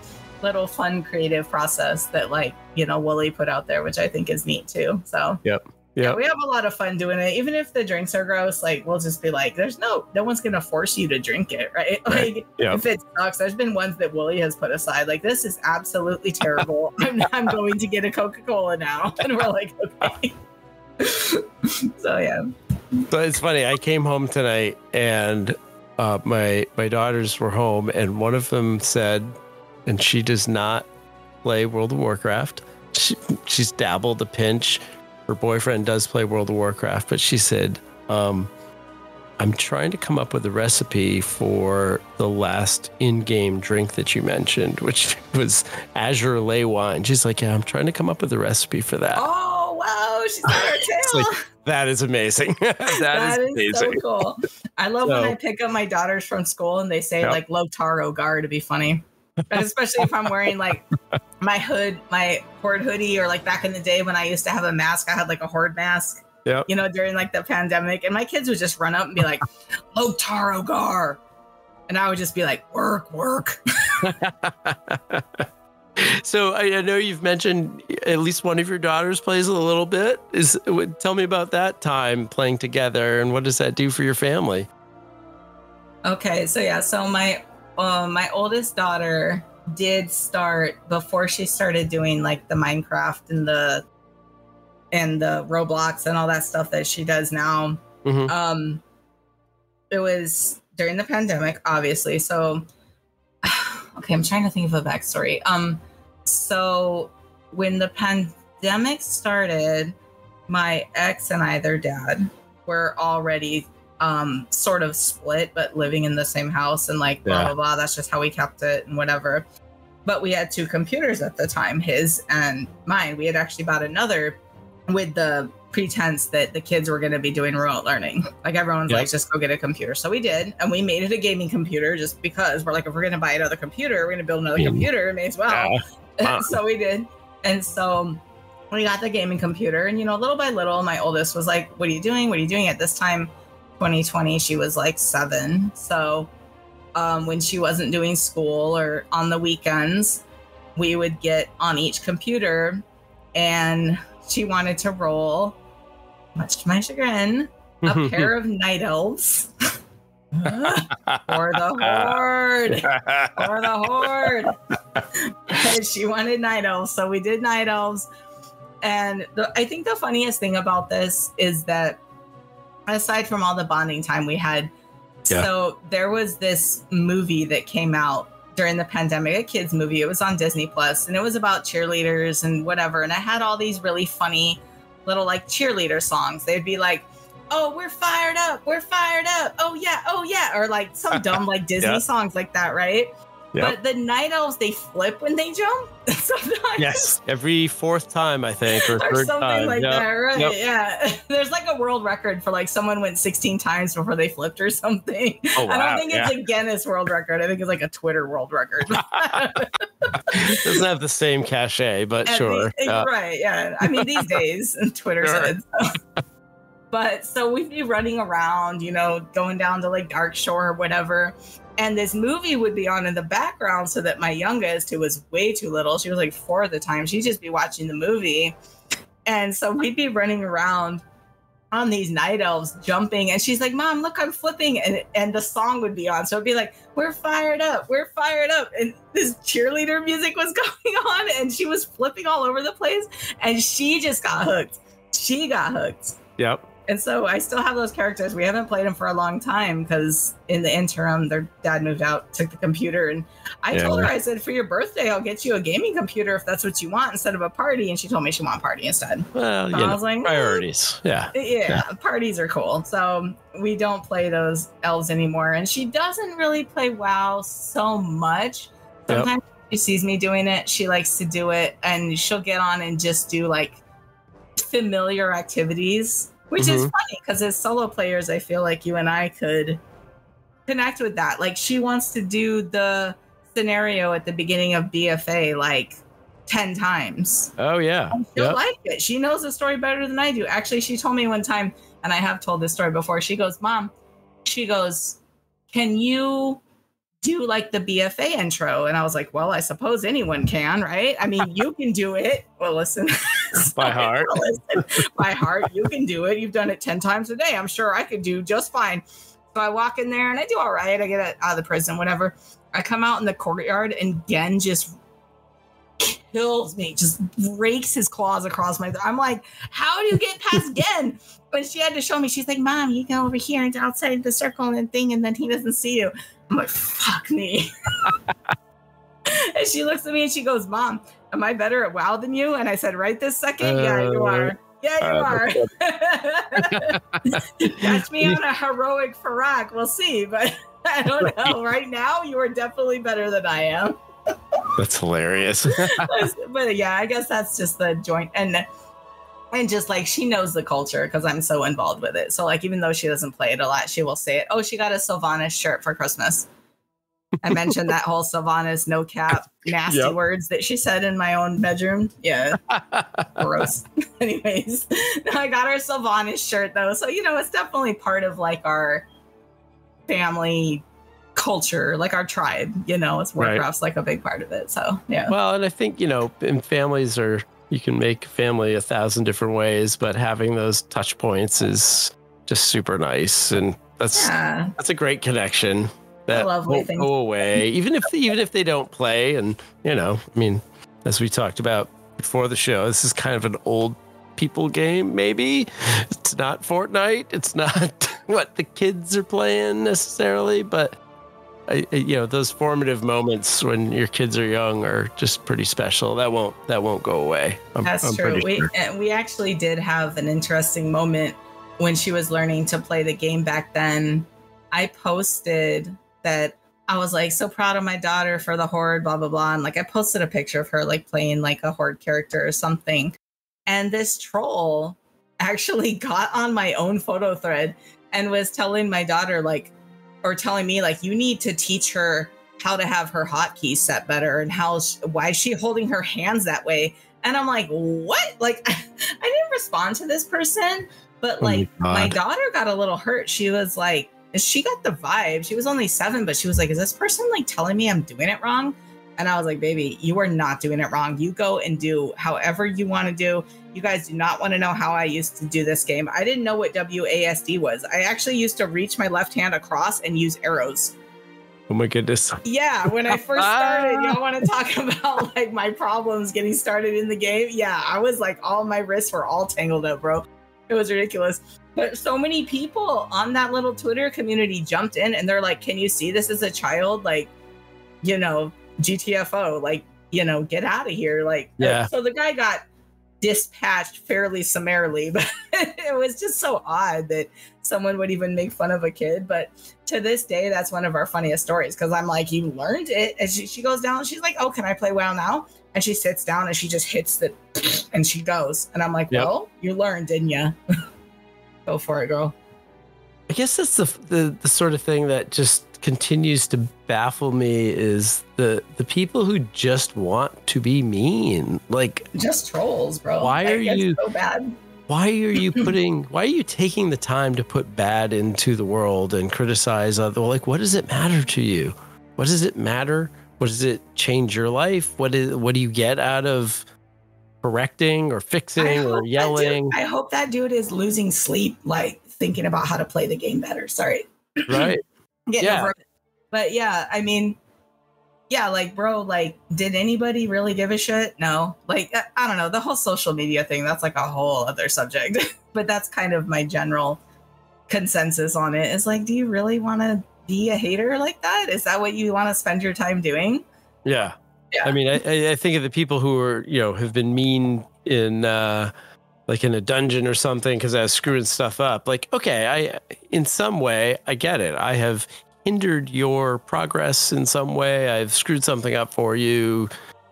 little fun creative process that like, Wooly put out there, which I think is neat too. So yeah, we have a lot of fun doing it. Even if the drinks are gross, like we'll just be like, there's no one's gonna force you to drink it, right? Like if it sucks, there's been ones that Wooly has put aside, like this is absolutely terrible. I'm going to get a Coca-Cola now, and we're like, okay. So yeah. So it's funny. I came home tonight, and my daughters were home, and one of them said, and she does not play World of Warcraft. She's dabbled a pinch. Her boyfriend does play World of Warcraft, but she said, I'm trying to come up with a recipe for the last in-game drink that you mentioned, which was Azure Ley wine. She's like, yeah, I'm trying to come up with a recipe for that. Oh, wow. She's got her tail. Like, that is amazing. that is amazing. So cool. I love when I pick up my daughters from school and they say like Lotaro Gar to be funny. And especially if I'm wearing like my horde hoodie, or like back in the day when I used to have a mask, I had like a horde mask, during like the pandemic, and my kids would just run up and be like, Lotaro Gar. And I would just be like, work. So I know you've mentioned at least one of your daughters plays a little bit. Tell me about that time playing together, and what does that do for your family? Okay. So my oldest daughter did start before she started doing like the Minecraft and the Roblox and all that stuff that she does now. It was during the pandemic, obviously. So, okay, I'm trying to think of a backstory. So when the pandemic started, my ex and I, their dad, were already sort of split, but living in the same house and like blah, blah, blah. That's just how we kept it and whatever. But we had 2 computers at the time, his and mine. We had actually bought another with the pretense that the kids were going to be doing remote learning. Like everyone's like, just go get a computer. So we did. And we made it a gaming computer just because we're like, if we're going to buy another computer, we're going to build another computer. May as well. So we did. And so we got the gaming computer. And, you know, little by little, my oldest was like, what are you doing? What are you doing? At this time, 2020, she was like 7. So when she wasn't doing school or on the weekends, we would get on each computer, and she wanted to roll, much to my chagrin, a pair of night elves for the horde. For the horde. And she wanted night elves, so we did night elves. And I think the funniest thing about this is that aside from all the bonding time we had, so there was this movie that came out during the pandemic, a kids movie. It was on Disney Plus, and it was about cheerleaders and whatever. And I had all these really funny little like cheerleader songs. They'd be like, oh, we're fired up. We're fired up. Oh yeah. Oh yeah. Or like some dumb like Disney songs like that. Right. But the night elves, they flip when they jump sometimes. Yes, every 4th time, I think, or 3rd something time. Like that, right? Yeah. There's like a world record for like someone went 16 times before they flipped or something. Oh, wow. I don't think it's a Guinness World Record. I think it's like a Twitter world record. Doesn't have the same cachet, but sure. Right, yeah. I mean, these days, Twitter said so. But so we'd be running around, you know, going down to like Dark Shore or whatever. And this movie would be on in the background so that my youngest, who was way too little, she was like 4 at the time, she'd just be watching the movie. And so we'd be running around on these night elves jumping. And she's like, Mom, look, I'm flipping. And the song would be on. So it'd be like, we're fired up. We're fired up. And this cheerleader music was going on. And she was flipping all over the place. And she just got hooked. She got hooked. Yep. And so I still have those characters. We haven't played them for a long time because in the interim, their dad moved out, took the computer. And I told her, I said, for your birthday, I'll get you a gaming computer if that's what you want instead of a party. And she told me she wanted party instead. Well, I was like, priorities. Yeah, parties are cool. So we don't play those elves anymore. And she doesn't really play WoW so much. Sometimes she sees me doing it. She likes to do it. And she'll get on and just do like familiar activities. Which is funny because as solo players, I feel like you and I could connect with that. Like she wants to do the scenario at the beginning of BFA like 10 times. Oh, yeah. And she'll like it. She knows the story better than I do. Actually, she told me one time, and I have told this story before. She goes, Mom, she goes, can you do like the BFA intro? And I was like, well, I suppose anyone can, right? I mean, you can do it. Well, listen. By heart. By heart, you can do it. You've done it 10 times a day. I'm sure I could do just fine. So I walk in there and I do all right. I get out of the prison, whatever. I come out in the courtyard and Gen just kills me, just breaks his claws across my. I'm like, how do you get past Gen? But she had to show me. She's like, Mom, you go over here and outside the circle and thing, and then he doesn't see you. I'm like, fuck me. And she looks at me and she goes, Mom, am I better at WoW than you? And I said, right this second, yeah, you are. Yeah, you are. Catch me on a heroic Farak. We'll see. But I don't know. Right now, you are definitely better than I am. That's hilarious. But yeah, I guess that's just the joint. And just like she knows the culture because I'm so involved with it. So like, even though she doesn't play it a lot, she will say it. Oh, she got a Sylvanas shirt for Christmas. I mentioned that whole Sylvanas no cap nasty words that she said in my own bedroom. Yeah. Gross. Anyways, I got her Sylvanas shirt though. So, you know, it's definitely part of like our family culture, like our tribe, you know, it's Warcraft's like a big part of it. So, yeah. Well, and I think, you know, in families you can make family 1,000 different ways, but having those touch points is just super nice. And that's a great connection. that won't go away, even if they don't play. And, you know, I mean, as we talked about before the show, this is kind of an old people game. Maybe it's not Fortnite. It's not what the kids are playing necessarily, but you know, those formative moments when your kids are young are just pretty special. That won't go away. That's true. We actually did have an interesting moment when she was learning to play the game back then. I posted that I was like so proud of my daughter for the horde, blah, blah, blah. And like I posted a picture of her like playing like a horde character or something. And this troll actually got on my own photo thread and was telling my daughter like, or telling me like, you need to teach her how to have her hotkeys set better and why is she holding her hands that way? And I'm like, what? Like, I didn't respond to this person, but like my daughter got a little hurt. She was like, she got the vibe. She was only 7, but she was like, is this person like telling me I'm doing it wrong? And I was like, baby, you are not doing it wrong. You go and do however you want to do. You guys do not want to know how I used to do this game. I didn't know what WASD was. I actually used to reach my left hand across and use arrows. Oh my goodness. Yeah, when I first started, y'all want to talk about like my problems getting started in the game? Yeah, I was like, all my wrists were all tangled up, bro. It was ridiculous. But so many people on that little Twitter community jumped in and they're like, can you see this as a child? Like, you know, GTFO, like, you know, get out of here. Like, yeah. So the guy got dispatched fairly summarily, but it was just so odd that someone would even make fun of a kid. But to this day, that's one of our funniest stories because I'm like, you learned it. And she goes down, she's like, oh, can I play WoW now? And she sits down and she just hits the and she goes. And I'm like, well, you learned, didn't you? Go for it, girl. I guess that's the sort of thing that just continues to baffle me is the people who just want to be mean, like just trolls, bro. Why are you so bad? Why are you taking the time to put bad into the world and criticize other? Like, what does it matter to you? What does it matter? What does it change your life? What do you get out of correcting or fixing or yelling? I hope that dude is losing sleep, like thinking about how to play the game better. Sorry. Right. Yeah. But yeah, I mean, yeah, like, bro, like, did anybody really give a shit? No. Like, I don't know. The whole social media thing, that's like a whole other subject. But that's kind of my general consensus on it. Is like, do you really want to be a hater like that? Is that what you want to spend your time doing? Yeah. I mean, I think of the people who are, you know, have been mean in like in a dungeon or something because I was screwing stuff up. Like, okay, in some way, I get it. I have hindered your progress in some way. I've screwed something up for you.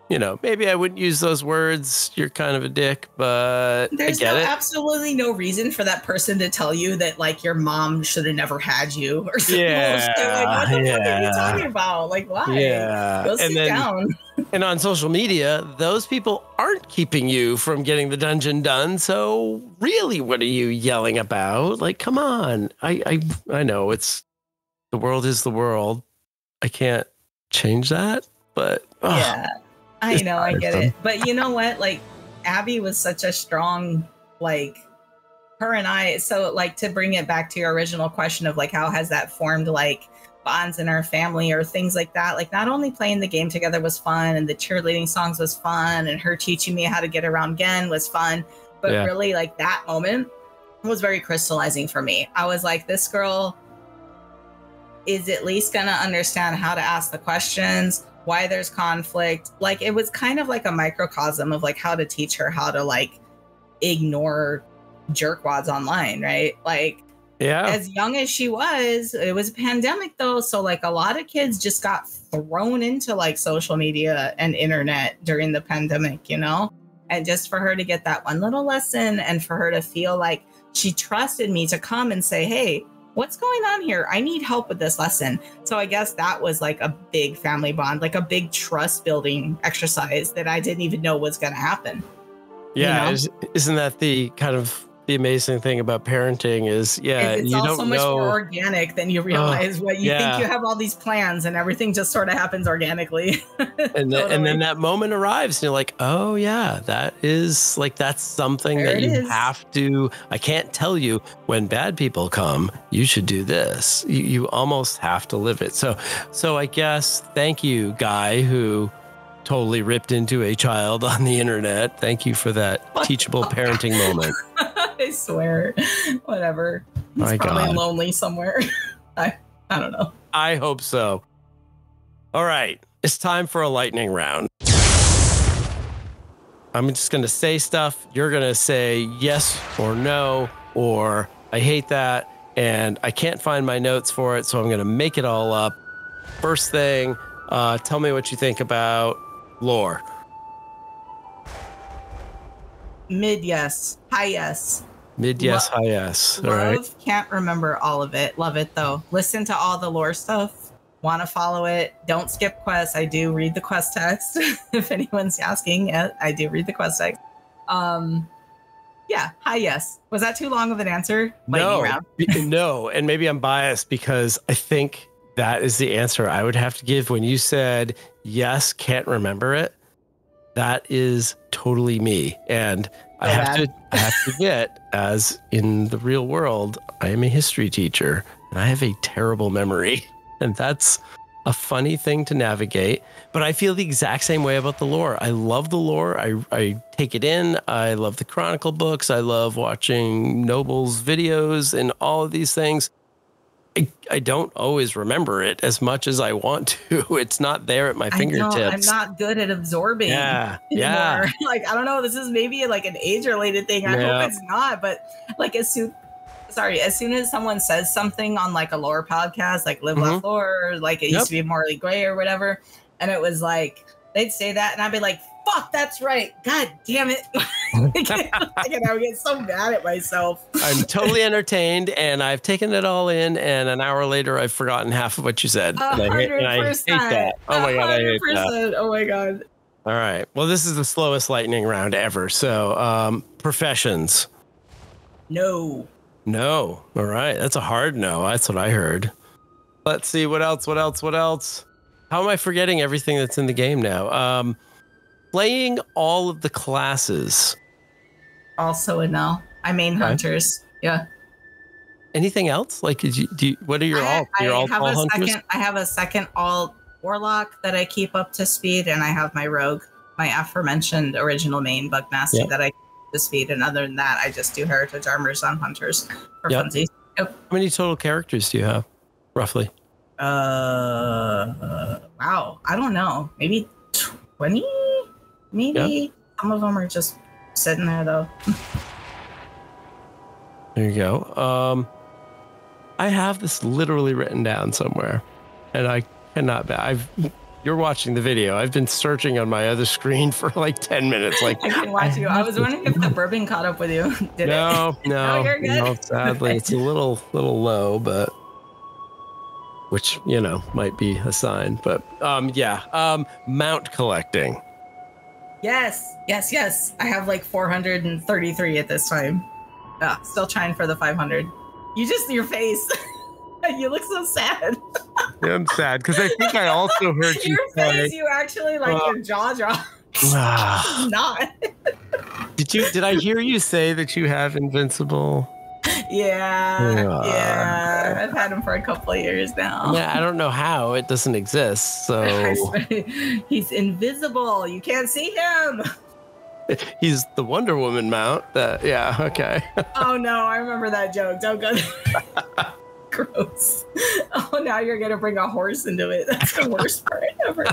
You know, maybe I wouldn't use those words. You're kind of a dick, but there's absolutely no reason for that person to tell you that like your mom should have never had you or something. Like, what the fuck are you talking about? Like, why? Yeah. Go sit down. And on social media, those people aren't keeping you from getting the dungeon done. So really, what are you yelling about? Like, come on. I know the world is the world. I can't change that, but yeah. I know, I get it. But you know what? Like, Abby was such a strong, like, her and I. So, like, to bring it back to your original question of, like, how has that formed, like, bonds in our family or things like that? Like, not only playing the game together was fun and the cheerleading songs was fun and her teaching me how to get around Gen was fun. But really, like, that moment was very crystallizing for me. I was like, this girl is at least going to understand how to ask the questions, why there's conflict. Like, it was kind of like a microcosm of like how to teach her how to like ignore jerkwads online, right? Like, as young as she was, it was a pandemic though, so like a lot of kids just got thrown into like social media and internet during the pandemic, you know? And just for her to get that one little lesson and for her to feel like she trusted me to come and say, hey, what's going on here? I need help with this lesson. So I guess that was like a big family bond, like a big trust building exercise that I didn't even know was going to happen. Yeah. You know? Isn't that the kind of the amazing thing about parenting is, it's you all don't so much know. more organic than you realize. What you think you have all these plans and everything just sort of happens organically. And then that moment arrives and you're like, oh yeah, that's something there that you have to, I can't tell you when bad people come, you should do this. You almost have to live it. So I guess, thank you, guy who totally ripped into a child on the internet. Thank you for that teachable parenting moment. I swear. Whatever. He's probably lonely somewhere. I don't know. I hope so. All right. It's time for a lightning round. I'm just going to say stuff. You're going to say yes or no, or I hate that, and I can't find my notes for it, so I'm going to make it all up. First thing, tell me what you think about lore. Mid yes. High yes. Mid yes, high yes. All right. Can't remember all of it. Love it, though. Listen to all the lore stuff. Want to follow it. Don't skip quests. I do read the quest text. If anyone's asking, I do read the quest text. Yeah, hi, yes. Was that too long of an answer? No, and maybe I'm biased because I think that is the answer I would have to give when you said, yes, can't remember it. That is totally me. And I have to admit, as in the real world, I am a history teacher and I have a terrible memory. And that's a funny thing to navigate. But I feel the exact same way about the lore. I love the lore. I take it in. I love the Chronicle books. I love watching Noble's videos and all of these things. I don't always remember it as much as I want to. It's not there at my fingertips. I'm not good at absorbing anymore. Like, I don't know. This is maybe like an age-related thing. I hope it's not. But like as soon as someone says something on like a lore podcast, like Live Left Lore, or like it used to be Morley Gray or whatever, and it was like they'd say that, and I'd be like, "Fuck, that's right! God damn it!" I would get so mad at myself. I'm totally entertained, and I've taken it all in, and an hour later, I've forgotten half of what you said. 100%. I hate that. Oh my god, I hate that. Oh my god. All right. Well, this is the slowest lightning round ever. So, professions. No. No. All right. That's a hard no. That's what I heard. Let's see. What else? How am I forgetting everything that's in the game now? Playing all of the classes. Also a no. I main hunters. Yeah. Anything else? Like, what are your alt hunters? I have a second alt warlock that I keep up to speed, and I have my rogue, my aforementioned original main bugmaster that I the speed, and other than that I just do heritage armors on hunters for funsies. Yep. How many total characters do you have roughly? Wow, I don't know, maybe 20, maybe. Some of them are just sitting there though. There you go. I have this literally written down somewhere, and I cannot you're watching the video. I've been searching on my other screen for like 10 minutes. Like, I can watch you. I was wondering if the bourbon caught up with you. No, you're good. No, sadly, it's a little low, but which, might be a sign. But mount collecting. Yes. I have like 433 at this time. Still trying for the 500. Your face. You look so sad. Yeah, I'm sad because I think I also heard you your face. You actually like your jaw drop. Not. Did I hear you say that you have Invincible? Yeah. I've had him for a couple of years now. Yeah, I don't know how it doesn't exist. So he's invisible. You can't see him. He's the Wonder Woman mount. Okay. Oh no, I remember that joke. Don't go there. Gross. Oh, now you're gonna bring a horse into it. That's the worst part ever.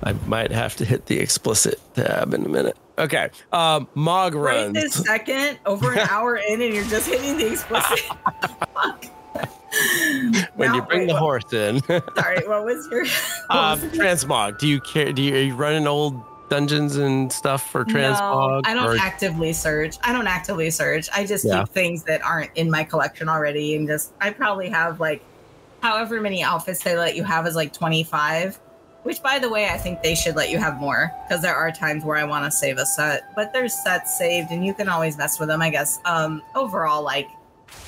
I might have to hit the explicit tab in a minute. Okay. Mog runs. Right this second, over an hour in, and you're just hitting the explicit. Fuck. When you bring the horse in. Sorry, what was your transmog? Do you care? Are you running old dungeons and stuff for transmog? No, I don't actively search. I just keep things that aren't in my collection already, and I probably have like however many outfits they let you have is like 25. Which, by the way, I think they should let you have more, because there are times where I want to save a set, but there's sets saved and you can always mess with them, I guess. Overall, like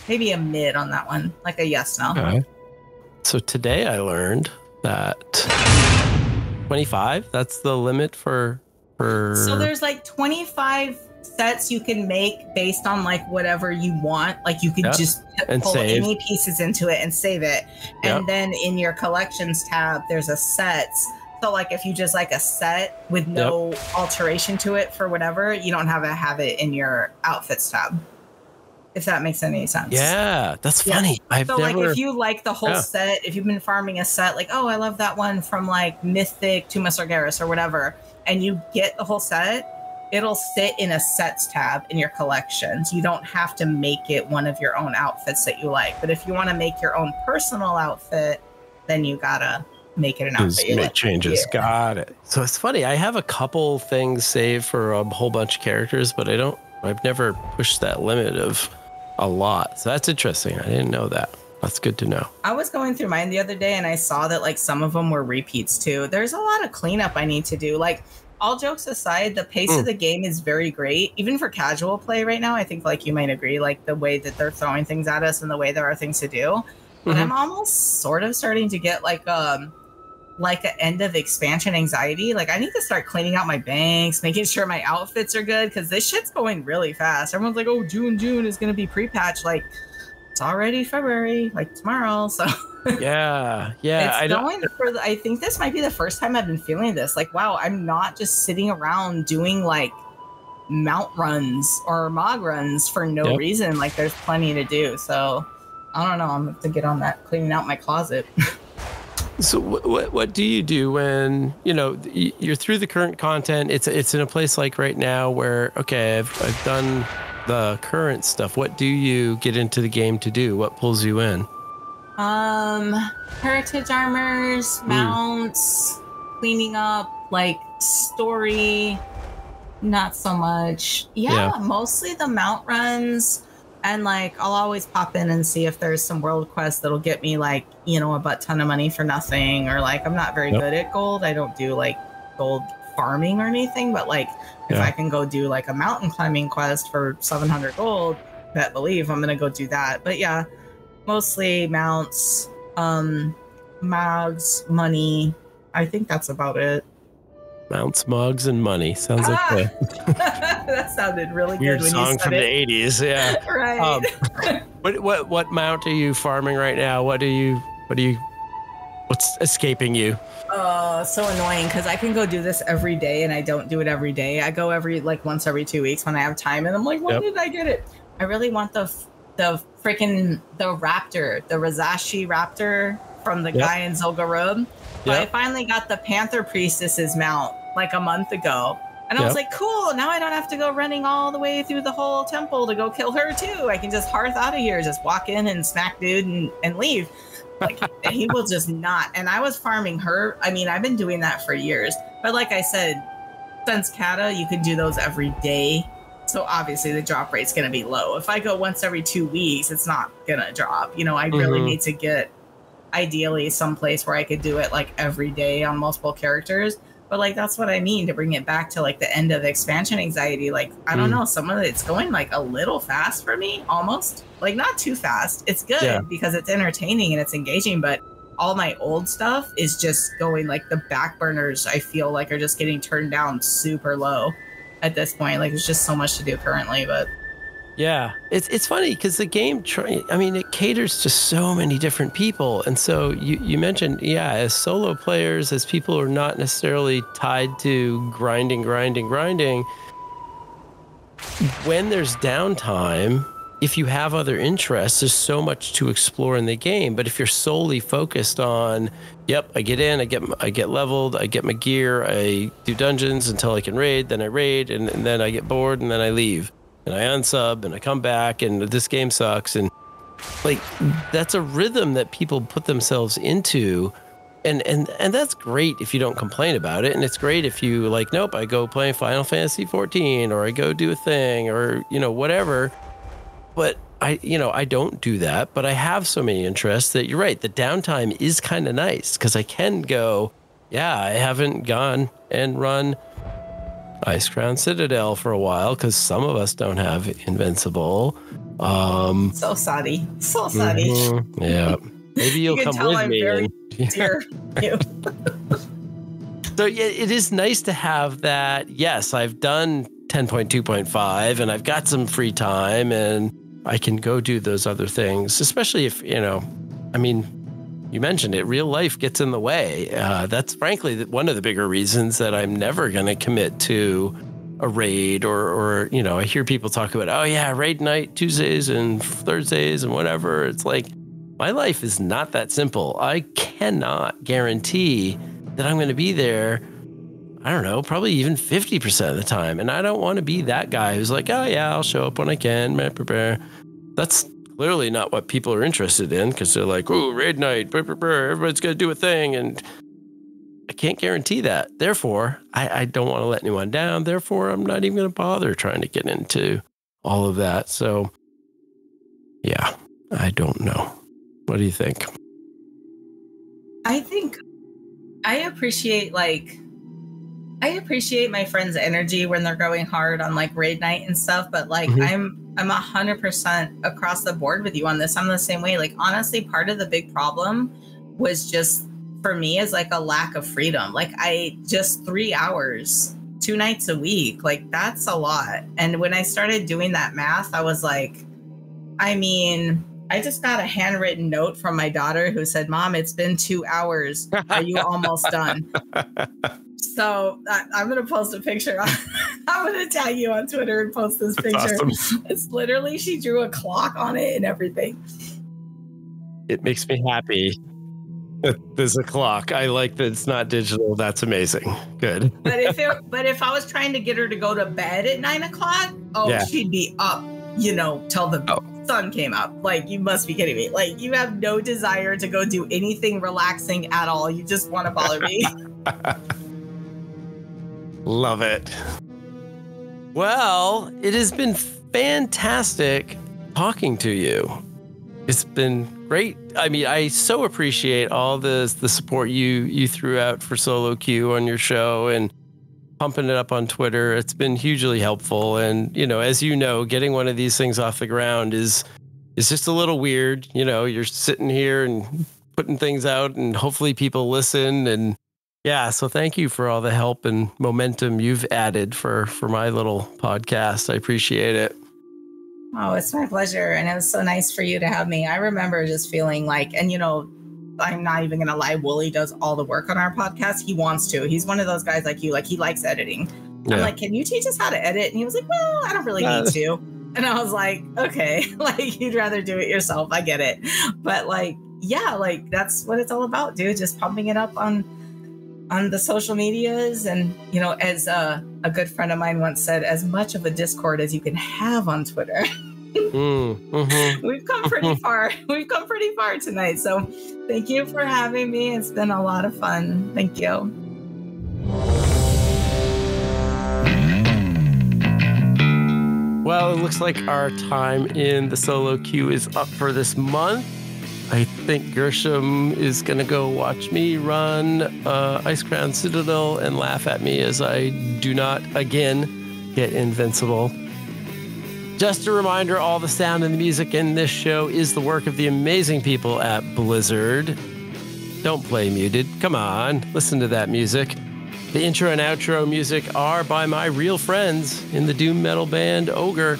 maybe a mid on that one, like a yes, no. Okay. So today I learned that 25, that's the limit for... So there's like 25 sets you can make based on like whatever you want. Like you could just pull any pieces into it and save it. And then in your collections tab, there's a sets. So like if you just like a set with no alteration to it for whatever, you don't have it in your outfits tab. If that makes any sense. Yeah, that's funny. So like if you like the whole set, if you've been farming a set, like, oh, I love that one from like Mythic to Sargeras or whatever, and you get the whole set, it'll sit in a sets tab in your collections. You don't have to make it one of your own outfits that you like. But if you want to make your own personal outfit, then you gotta make it an outfit. Make changes. Yeah. Got it. So it's funny. I have a couple things saved for a whole bunch of characters, but I've never pushed that limit of a lot. So that's interesting. I didn't know that. That's good to know. I was going through mine the other day and I saw that like some of them were repeats too. There's a lot of cleanup I need to do. Like all jokes aside, the pace of the game is very great. Even for casual play right now, I think like you might agree, like the way that they're throwing things at us and the way there are things to do. But I'm almost sort of starting to get like an end of expansion anxiety. Like I need to start cleaning out my banks, making sure my outfits are good, because this shit's going really fast. Everyone's like, oh, June is going to be pre-patch. Like it's already February, like tomorrow. So yeah. I think this might be the first time I've been feeling this. Like, wow, I'm not just sitting around doing like mount runs or mog runs for no reason. Like there's plenty to do. So I don't know. I'm going to get on that, cleaning out my closet. So what do you do when, you're through the current content? It's in a place like right now where, okay, I've done the current stuff. What do you get into the game to do? What pulls you in? Heritage armors, mounts, cleaning up, like story, not so much. Yeah, mostly the mount runs. And like, I'll always pop in and see if there's some world quests that'll get me like, a butt ton of money for nothing. Or like, I'm not very good at gold. I don't do like gold farming or anything. But like, if I can go do like a mountain climbing quest for 700 gold, bet believe I'm going to go do that. But yeah, mostly mounts, mogs, money. I think that's about it. Mounts, mugs, and money. Sounds like that sounded really weird good. Weird song from the 80s. Yeah. Right. What mount are you farming right now? What's escaping you? So annoying because I can go do this every day and I don't do it every day. I go once every 2 weeks when I have time and I'm like, when did I get it? I really want the raptor, the Razashi raptor from the guy in Zul'Gurub. But I finally got the Panther Priestess's mount like a month ago. And I was like, cool, now I don't have to go running all the way through the whole temple to go kill her too. I can just hearth out of here, just walk in and smack dude and leave. Like he will just not. And I was farming her. I mean, I've been doing that for years. But like I said, since Kata, you can do those every day. So obviously the drop rate's going to be low. If I go once every 2 weeks, it's not going to drop. I really need to get ideally someplace where I could do it like every day on multiple characters. But like that's what I mean to bring it back to like the end of expansion anxiety. Like I don't know, some of it's going like a little fast for me, almost like not too fast. It's good because it's entertaining and it's engaging, but all my old stuff is just going like the back burners I feel like are just getting turned down super low at this point. Like there's just so much to do currently. But yeah, it's funny because the game, it caters to so many different people. And so you mentioned, as solo players, as people who are not necessarily tied to grinding, when there's downtime, if you have other interests, there's so much to explore in the game. But if you're solely focused on, I get in, I get leveled, I get my gear, I do dungeons until I can raid, then I raid, and then I get bored, and then I leave. And I unsub and I come back and this game sucks. And like, that's a rhythm that people put themselves into. And that's great if you don't complain about it. And it's great if you like, nope, I go play Final Fantasy 14 or I go do a thing or, whatever. But I don't do that, but I have so many interests that you're right. The downtime is kind of nice because I can go, yeah, I haven't gone and run Icecrown Citadel for a while because some of us don't have Invincible. So sorry. Yeah. Maybe you'll come with I'm me. Very dear you. So yeah, it is nice to have that. Yes, I've done 10.2.5 and I've got some free time and I can go do those other things, especially if, I mean, you mentioned it, real life gets in the way. That's frankly one of the bigger reasons that I'm never going to commit to a raid or, I hear people talk about, oh yeah, raid night Tuesdays and Thursdays and whatever. It's like, my life is not that simple. I cannot guarantee that I'm going to be there, I don't know, probably even 50% of the time. And I don't want to be that guy who's like, oh yeah, I'll show up when I can. That's clearly not what people are interested in because they're like, oh, raid night, everybody's going to do a thing. And I can't guarantee that. Therefore, I don't want to let anyone down. Therefore, I'm not even going to bother trying to get into all of that. So yeah, I don't know. What do you think? I think I appreciate my friends' energy when they're going hard on like raid night and stuff, but like I'm 100% across the board with you on this. I'm the same way. Like honestly, part of the big problem was just for me is like a lack of freedom. Like I just 3 hours, 2 nights a week, like that's a lot. And when I started doing that math, I was like, I mean, I just got a handwritten note from my daughter who said, Mom, it's been 2 hours. Are you almost done? So I'm going to post a picture. I'm going to tag you on Twitter and post this picture. Awesome. It's literally, she drew a clock on it and everything. It makes me happy. There's a clock. I like that it's not digital. That's amazing. Good. But if I was trying to get her to go to bed at 9 o'clock, she'd be up, till the sun came up. Like, you must be kidding me. Like, you have no desire to go do anything relaxing at all. You just want to bother me. Love it. Well, it has been fantastic talking to you. It's been great. I mean, I so appreciate all the support you threw out for Solo Q on your show and pumping it up on Twitter. It's been hugely helpful. And, as you know, getting one of these things off the ground is just a little weird. You're sitting here and putting things out and hopefully people listen. And yeah, so thank you for all the help and momentum you've added for my little podcast. I appreciate it. Oh, it's my pleasure. And it was so nice for you to have me. I remember just feeling like, and I'm not even going to lie, Wooly does all the work on our podcast. He wants to. He's one of those guys like you, like he likes editing. Yeah. I'm like, can you teach us how to edit? And he was like, well, I don't really need to. And I was like, okay, like you'd rather do it yourself. I get it. But like, yeah, like that's what it's all about, dude. Just pumping it up on the social medias. And, as a good friend of mine once said, as much of a Discord as you can have on Twitter. We've come pretty far. We've come pretty far tonight. So thank you for having me. It's been a lot of fun. Thank you. Well, it looks like our time in the solo queue is up for this month. I think Gershom is going to go watch me run Icecrown Citadel and laugh at me as I do not, again, get invincible. Just a reminder, all the sound and the music in this show is the work of the amazing people at Blizzard. Don't play muted. Come on, listen to that music. The intro and outro music are by my real friends in the doom metal band Ogre.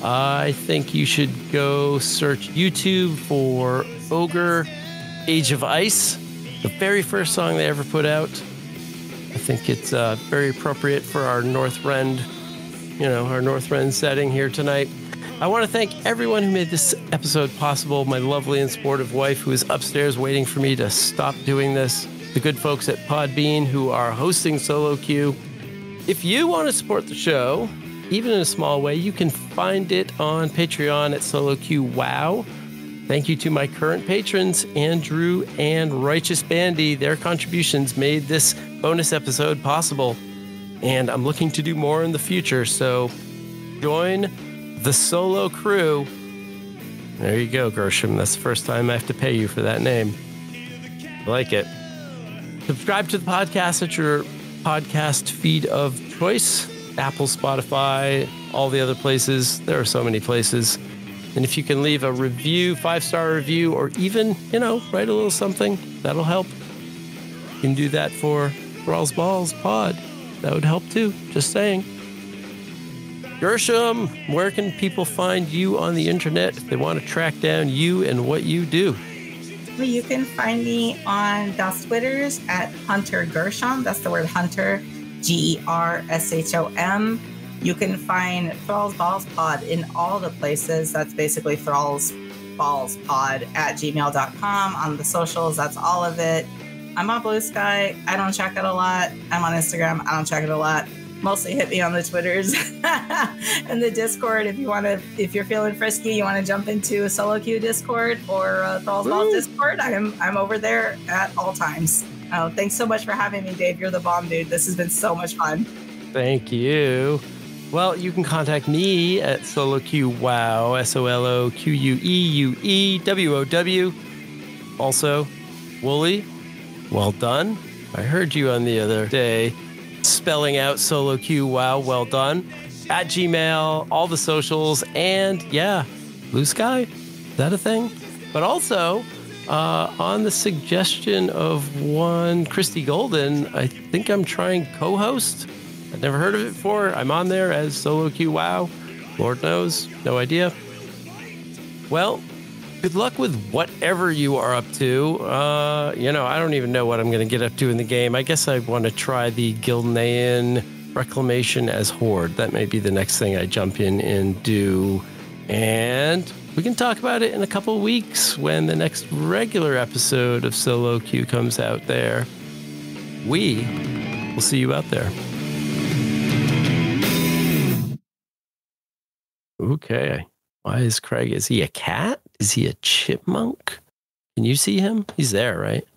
I think you should go search YouTube for Ogre Age of Ice, the very first song they ever put out. I think it's very appropriate for our Northrend, our Northrend setting here tonight. I want to thank everyone who made this episode possible. My lovely and supportive wife who is upstairs waiting for me to stop doing this. The good folks at Podbean who are hosting Solo Q. If you want to support the show, even in a small way, you can find it on Patreon at Solo Q Wow. Thank you to my current patrons, Andrew and Righteous Bandy. Their contributions made this bonus episode possible. And I'm looking to do more in the future, so join the solo crew. There you go, Gershom. That's the first time I have to pay you for that name. I like it. Subscribe to the podcast at your podcast feed of choice. Apple, Spotify, all the other places. There are so many places. And if you can leave a review, 5-star review, or even, write a little something, that'll help. You can do that for Thrall's Balls Pod. That would help too. Just saying. Gershom, where can people find you on the internet if they want to track down you and what you do? Well, you can find me on Das Twitters at Hunter Gershom. That's the word Hunter, Gershom. You can find Thrall's Balls Pod in all the places. That's basically Thrall's Balls Pod at gmail.com. On the socials, that's all of it. I'm on Blue Sky. I don't check it a lot. I'm on Instagram. I don't check it a lot. Mostly hit me on the Twitters and the Discord. If you're feeling frisky, you want to jump into a solo queue Discord or Thrall's Balls Discord, I'm over there at all times. Thanks so much for having me, Dave. You're the bomb, dude. This has been so much fun. Thank you. Well, you can contact me at SoloQWow, SoloQueueWoW. Also, Wooly, well done. I heard you on the other day spelling out SoloQWow, well done. At Gmail, all the socials, and yeah, Blue Sky, is that a thing? But also, on the suggestion of one Christy Golden, I think I'm trying co-host. I've never heard of it before. I'm on there as SoloQWow. Lord knows, no idea. Well, good luck with whatever you are up to. I don't even know what I'm going to get up to in the game. I guess I want to try the Gilnean Reclamation as Horde. That may be the next thing I jump in and do. And we can talk about it in a couple of weeks when the next regular episode of Solo Q comes out there. We will see you out there. Okay. Why is Craig? Is he a cat? Is he a chipmunk? Can you see him? He's there, right?